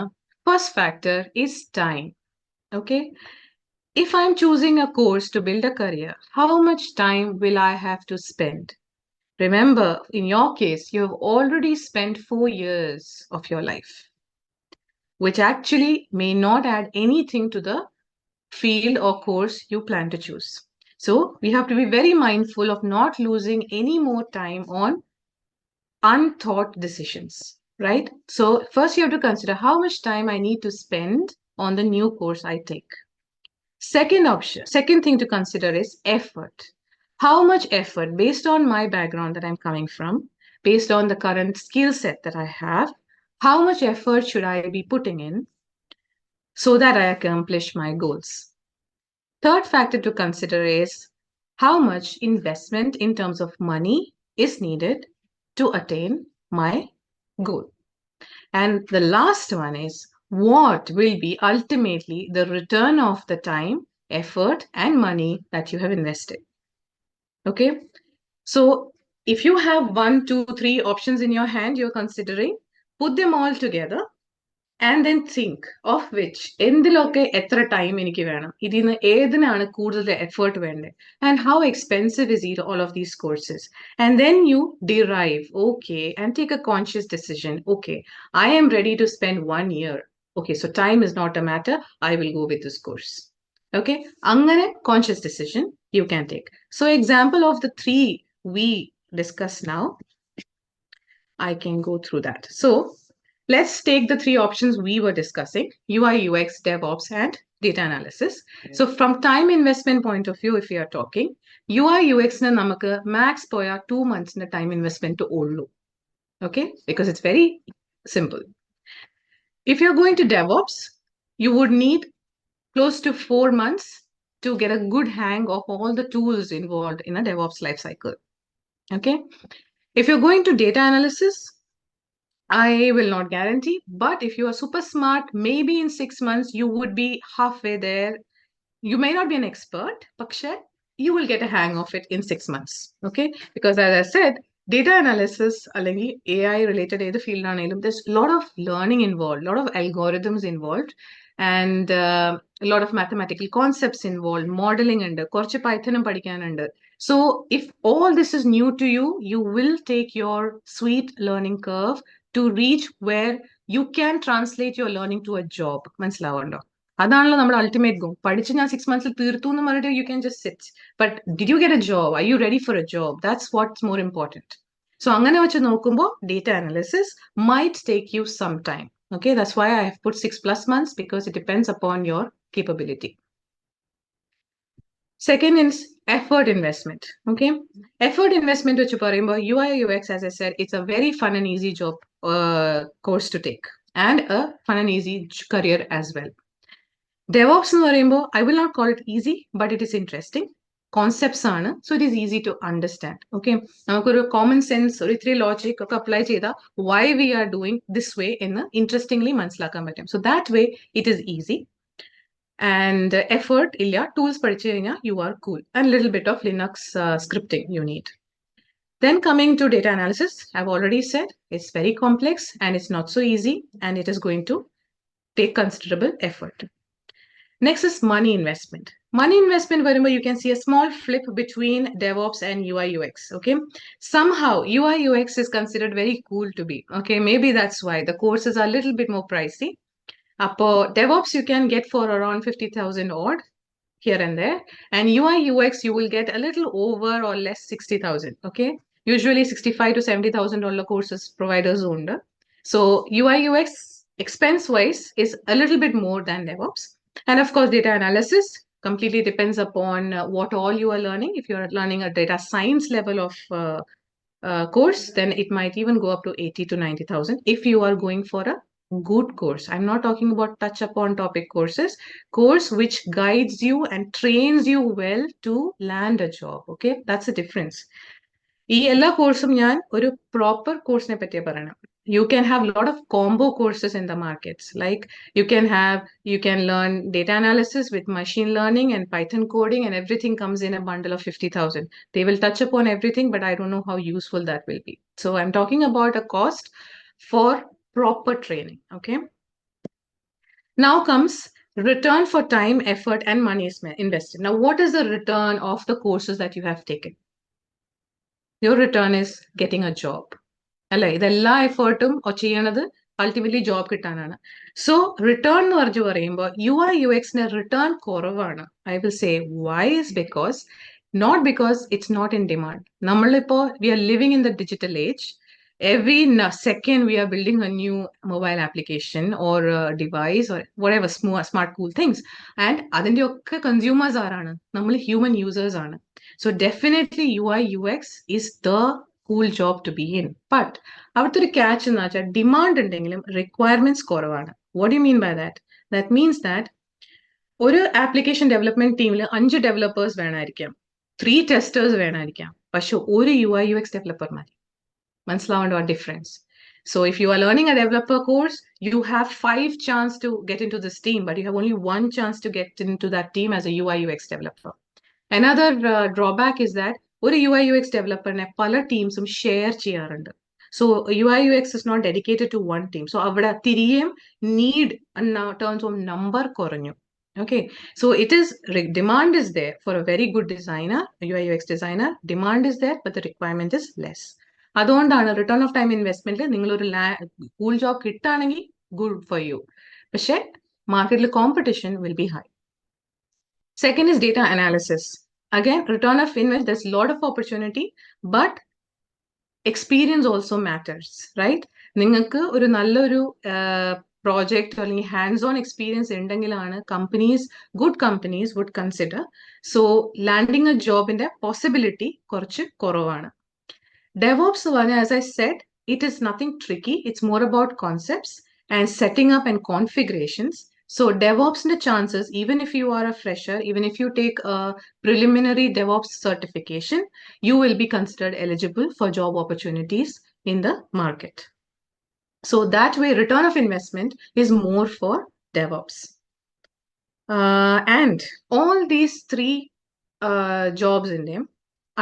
S1: First factor is time. Okay, if I'm choosing a course to build a career, how much time will I have to spend? Remember, in your case, you have already spent 4 years of your life, which actually may not add anything to the field or course you plan to choose. So we have to be very mindful of not losing any more time on unthought decisions, right? So first you have to consider how much time I need to spend on the new course I take. Second thing to consider is effort. How much effort, based on my background that I'm coming from, based on the current skill set that I have, how much effort should I be putting in so that I accomplish my goals? Third factor to consider is how much investment in terms of money is needed to attain my goal. And the last one is what will be ultimately the return of the time, effort, and money that you have invested. Okay, so if you have 1, 2, 3 options in your hand you're considering, put them all together and then think of which എന്തിലൊക്കെ എത്ര time എനിക്ക് വേണം, ഇതിന് ഏതിനാണ് കൂടുതൽ effort വേണ്ടത്, and how expensive is all of these courses. And then you derive, okay, and take a conscious decision. Okay, I am ready to spend 1 year. Okay, so time is not a matter. I will go with this course. Okay, അങ്ങനെ conscious decision you can take. So example of the 3 we discuss now, I can go through that. So let's take the 3 options we were discussing: UI, UX, DevOps, and data analysis. So from time investment point of view, if we are talking, UI, UX na namakku max poya 2 months na time investment to ullu. Okay, because it's very simple. If you're going to DevOps, you would need close to 4 months to get a good hang of all the tools involved in a DevOps lifecycle. Okay, if you're going to data analysis, I will not guarantee, but if you are super smart, maybe in 6 months you would be halfway there. You may not be an expert, പക്ഷേ you will get a hang of it in 6 months. Okay, because as I said, data analysis അല്ലെങ്കിൽ AI related ഏത് field ആണെങ്കിലും, there's a lot of learning involved, a lot of algorithms involved, and a lot of mathematical concepts involved, modeling ഉണ്ട്, കുറച്ച് പൈത്തനും പഠിക്കാനുണ്ട്. So if all this is new to you, you will take your sweet learning curve to reach where you can translate your learning to a job. മനസ്സിലാവുന്നുണ്ടോ? അതാണല്ലോ നമ്മുടെ ultimate goal. പഠിച്ച് ഞാൻ 6 months തീർത്തു എന്ന് പറഞ്ഞിട്ട് you can just sit. But did you get a job? Are you ready for a job? That's what's more important. So അങ്ങനെ വെച്ച് നോക്കുമ്പോൾ data analysis might take you some time. Okay, that's why I have put 6+ months, because it depends upon your capability. Second is effort investment. Okay, effort investment which പറയുമ്പോൾ UI UX, as I said, it's a very fun and easy job course to take, and a fun and easy career as well. DevOps എന്ന് പറയുമ്പോൾ I will not call it easy, but it is interesting. Concepts ആണ്, so it is easy to understand. Okay, നമുക്കൊരു common sense, ഒരു ഇത്തിരി logic ഒക്കെ apply ചെയ്താൽ why we are doing this way എന്ന് interestingly മനസ്സിലാക്കാൻ പറ്റും. So that way it is easy. And effort ഇല്ല, tools പഠിച്ചു കഴിഞ്ഞാൽ you are cool, and little bit of Linux scripting you need. Then coming to data analysis, I've already said it's very complex and it's not so easy, and it is going to take considerable effort. Next is money investment. Money investment, wherever you can see a small flip between DevOps and UI UX. Okay, somehow UI UX is considered very cool to be. Okay, maybe that's why the courses are a little bit more pricey. Upper DevOps you can get for around 50,000 odd here and there, and UI UX you will get a little over or less 60,000. Okay, usually 65 to 70,000 dollar courses providers owned. So UI UX expense wise is a little bit more than DevOps. And of course, data analysis completely depends upon what all you are learning. If you are learning a data science level of course, then it might even go up to 80 to 90,000 if you are going for a good course. I'm not talking about touch upon topic courses, course which guides you and trains you well to land a job. Okay, that's the difference. ഈ എല്ലാ കോഴ്സും ഞാൻ ഒരു proper കോഴ്സിനെ പറ്റിയേ പറയണം. You can have a lot of combo courses in the markets. Like you can learn data analysis with machine learning and Python coding, and everything comes in a bundle of 50,000. They will touch upon everything, but I don't know how useful that will be. So I'm talking about a cost for proper training. Okay. Now comes return for time, effort, and money invested. Now, what is the return of the courses that you have taken? Your return is getting a job. അല്ലെ, ഇതെല്ലാ എഫേർട്ടും ചെയ്യണത് ultimately job കിട്ടാനാണ്. So return എന്ന് പറഞ്ഞു പറയുമ്പോൾ UI UXന് return കുറവാണ്. I will say why is because not because it's not in demand. നമ്മളിപ്പോ we are living in the digital age. Every second we are building a new mobile application or a device or whatever smart cool things, and അതിന്റെ ഒക്കെ consumers ആരാണ്? നമ്മൾ human users ആണ്. So definitely UI UX is the cool job to be in. But അവിടുത്തെ ഒരു catch എന്ന് വെച്ചാൽ demand ഉണ്ടെങ്കിലും റിക്വയർമെന്റ്സ് കുറവാണ്. What do you mean by that? That means that ഒരു ആപ്ലിക്കേഷൻ ഡെവലപ്മെന്റ് ടീമിൽ 5 ഡെവലപ്പേഴ്സ് വേണമായിരിക്കാം, 3 ടെസ്റ്റേഴ്സ് വേണമായിരിക്കാം, പക്ഷെ ഒരു UI UX ഡെവലപ്പർ മതി. മനസ്സിലാവേണ്ട ആ difference. So if you are learning a developer course, you have 5 chance to get into this team, but you have only 1 chance to get into that team as a UI UX developer. Another drawback is that ഒരു UI UX ഡെവലപ്പറിനെ പല ടീംസും share ചെയ്യാറുണ്ട്. So UI UX is not dedicated to one team. So avada tiriyem need in terms of number koranyu. Okay, so it is demand is there for a very good designer, UI UX designer. Demand is there, but the requirement is less. അതുകൊണ്ടാണ് return of time ഇൻവെസ്റ്റ്മെന്റിൽ നിങ്ങളൊരു cool job കിട്ടുകയാണെങ്കിൽ good for you. പക്ഷെ മാർക്കറ്റിൽ competition will be high. Second is data analysis. Again, return of invest, there's a lot of opportunity, but experience also matters, right? നിങ്ങൾക്ക് ഒരു നല്ലൊരു project അല്ലെങ്കിൽ hands on experience ഉണ്ടെങ്കിലാണ് good companies would consider. So landing a ജോബിന്റെ possibility കുറച്ച് കുറവാണ്. DevOps, as I said, it is nothing tricky. It's more about concepts and setting up and configurations. So DevOps in the chances, even if you are a fresher, even if you take a preliminary DevOps certification, you will be considered eligible for job opportunities in the market. So that way, return of investment is more for DevOps. And all these three jobs in them,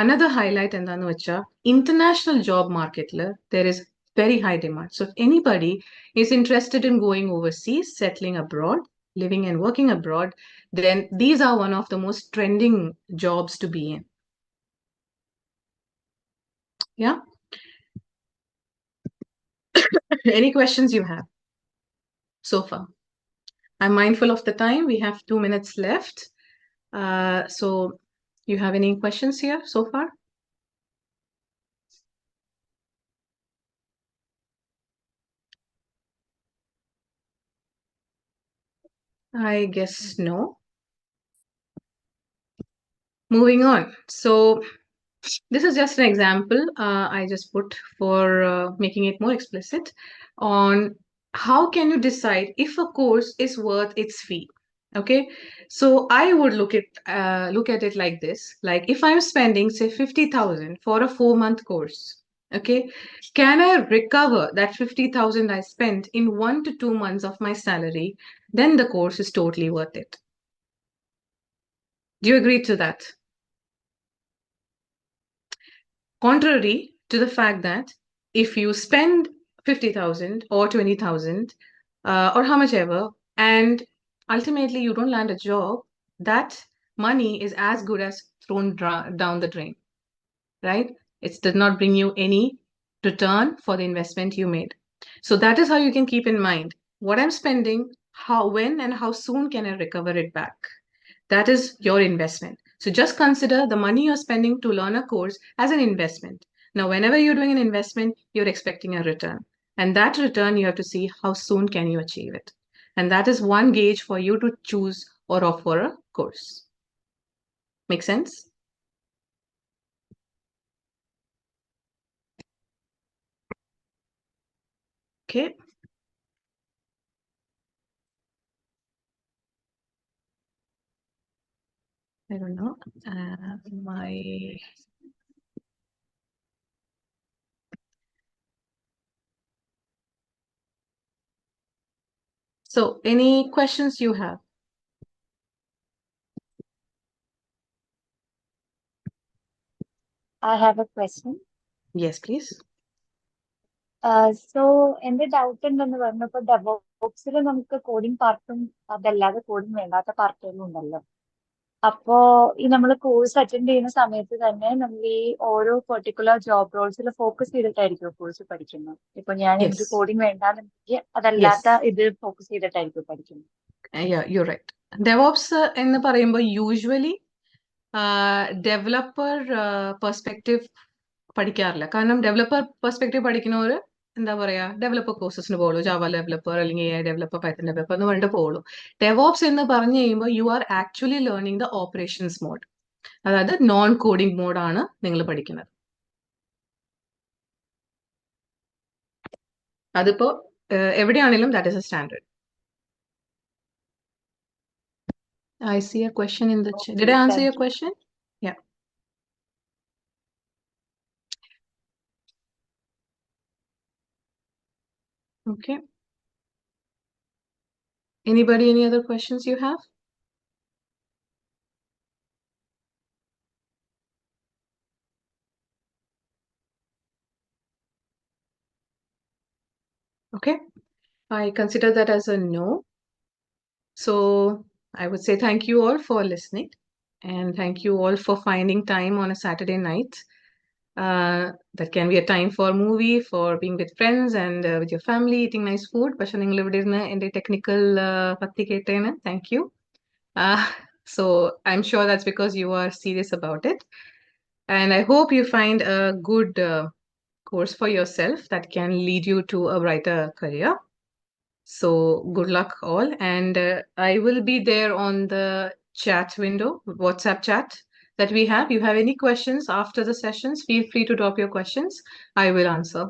S1: another highlight in the international job market, there is very high demand. So if anybody is interested in going overseas, settling abroad, living and working abroad, then these are one of the most trending jobs to be in. Yeah. Any questions you have so far? I'm mindful of the time. We have 2 minutes left. So you have any questions here so far? I guess no. Moving on. So this is just an example I just put for making it more explicit on how can you decide if a course is worth its fee. Okay, so I would look at it like this. Like if I'm spending say 50,000 for a 4-month course, okay, can I recover that 50,000 I spent in 1 to 2 months of my salary? Then the course is totally worth it. Do you agree to that? Contrary to the fact that if you spend 50,000 or 20,000 or how much ever, and ultimately you don't land a job, that money is as good as thrown down the drain, right? It does not bring you any return for the investment you made. So that is how you can keep in mind what I'm spending, how, when, and how soon can I recover it back. That is your investment. So just consider the money you're spending to learn a course as an investment. Now, whenever you're doing an investment, you're expecting a return. And that return, you have to see how soon can you achieve it. And that is one gauge for you to choose or offer a course. Make sense? Okay. I don't know. So any questions you have?
S4: I have a question.
S1: Yes, please.
S4: So എന്റെ doubt എന്തെന്ന് പറഞ്ഞപ്പോ ഡെവോപ്സിൽ നമുക്ക് coding പാർട്ടും അതല്ലാതെ coding വേണ്ടാത്ത പാർട്ടുകളും ഉണ്ടല്ലോ. അപ്പോ ഈ നമ്മൾ കോഴ്സ് അറ്റൻഡ് ചെയ്യുന്ന സമയത്ത് തന്നെ നമ്മൾ ഈ ഓരോ പെർട്ടിക്കുലർ ജോബ് റോൾസിൽ ഫോക്കസ് ചെയ്തിട്ടായിരിക്കും കോഴ്സ് പഠിക്കുന്നത്. ഇപ്പൊ ഞാൻ എനിക്ക് കോഡിംഗ് വേണ്ടാന്നുണ്ടെങ്കിൽ അതല്ലാത്ത ഇത് ഫോക്കസ് ചെയ്തിട്ടായിരിക്കും പഠിക്കുന്നത്.
S1: Yeah, you're right. DevOps എന്ന് പറയുമ്പോൾ യൂഷ്വലി ഡെവലപ്പർ പെർസ്പെക്റ്റീവ് പഠിക്കാറില്ല. കാരണം ഡെവലപ്പർ പെർസ്പെക്റ്റീവ് പഠിക്കുന്നവർ എന്താ പറയാ ഡെവലപ്പർ കോഴ്സസിന് പോകുള്ളൂ. ജാവ ഡെവലപ്പർ അല്ലെങ്കിൽ AI ഡെവലപ്പർ, പൈത്തൺ ഡെവലപ്പർ എന്ന് പറഞ്ഞിട്ട് പോകുള്ളൂ. ഡെവോപ്സ് എന്ന് പറഞ്ഞു കഴിയുമ്പോൾ you are actually learning the operations mode. അതായത് നോൺ കോഡിംഗ് മോഡാണ് നിങ്ങൾ പഠിക്കുന്നത്. അതിപ്പോ എവിടെയാണെങ്കിലും that is a standard. I see a question in the chat. Did I answer your question? Yeah. Okay. Anybody, any other questions you have? Okay, I consider that as a no. So I would say thank you all for listening, and thank you all for finding time on a Saturday night. That can be a time for movie, for being with friends and with your family, eating nice food. പക്ഷെ നിങ്ങൾ ഇവിടെ ഇരുന്ന് എൻ്റെ technical പത്തി കേട്ടേന് thank you. So I'm sure that's because you are serious about it. And I hope you find a good course for yourself that can lead you to a brighter career. So good luck all. And I will be there on the chat window, WhatsApp chat that we have. You have any questions after the sessions, feel free to drop your questions. I will answer.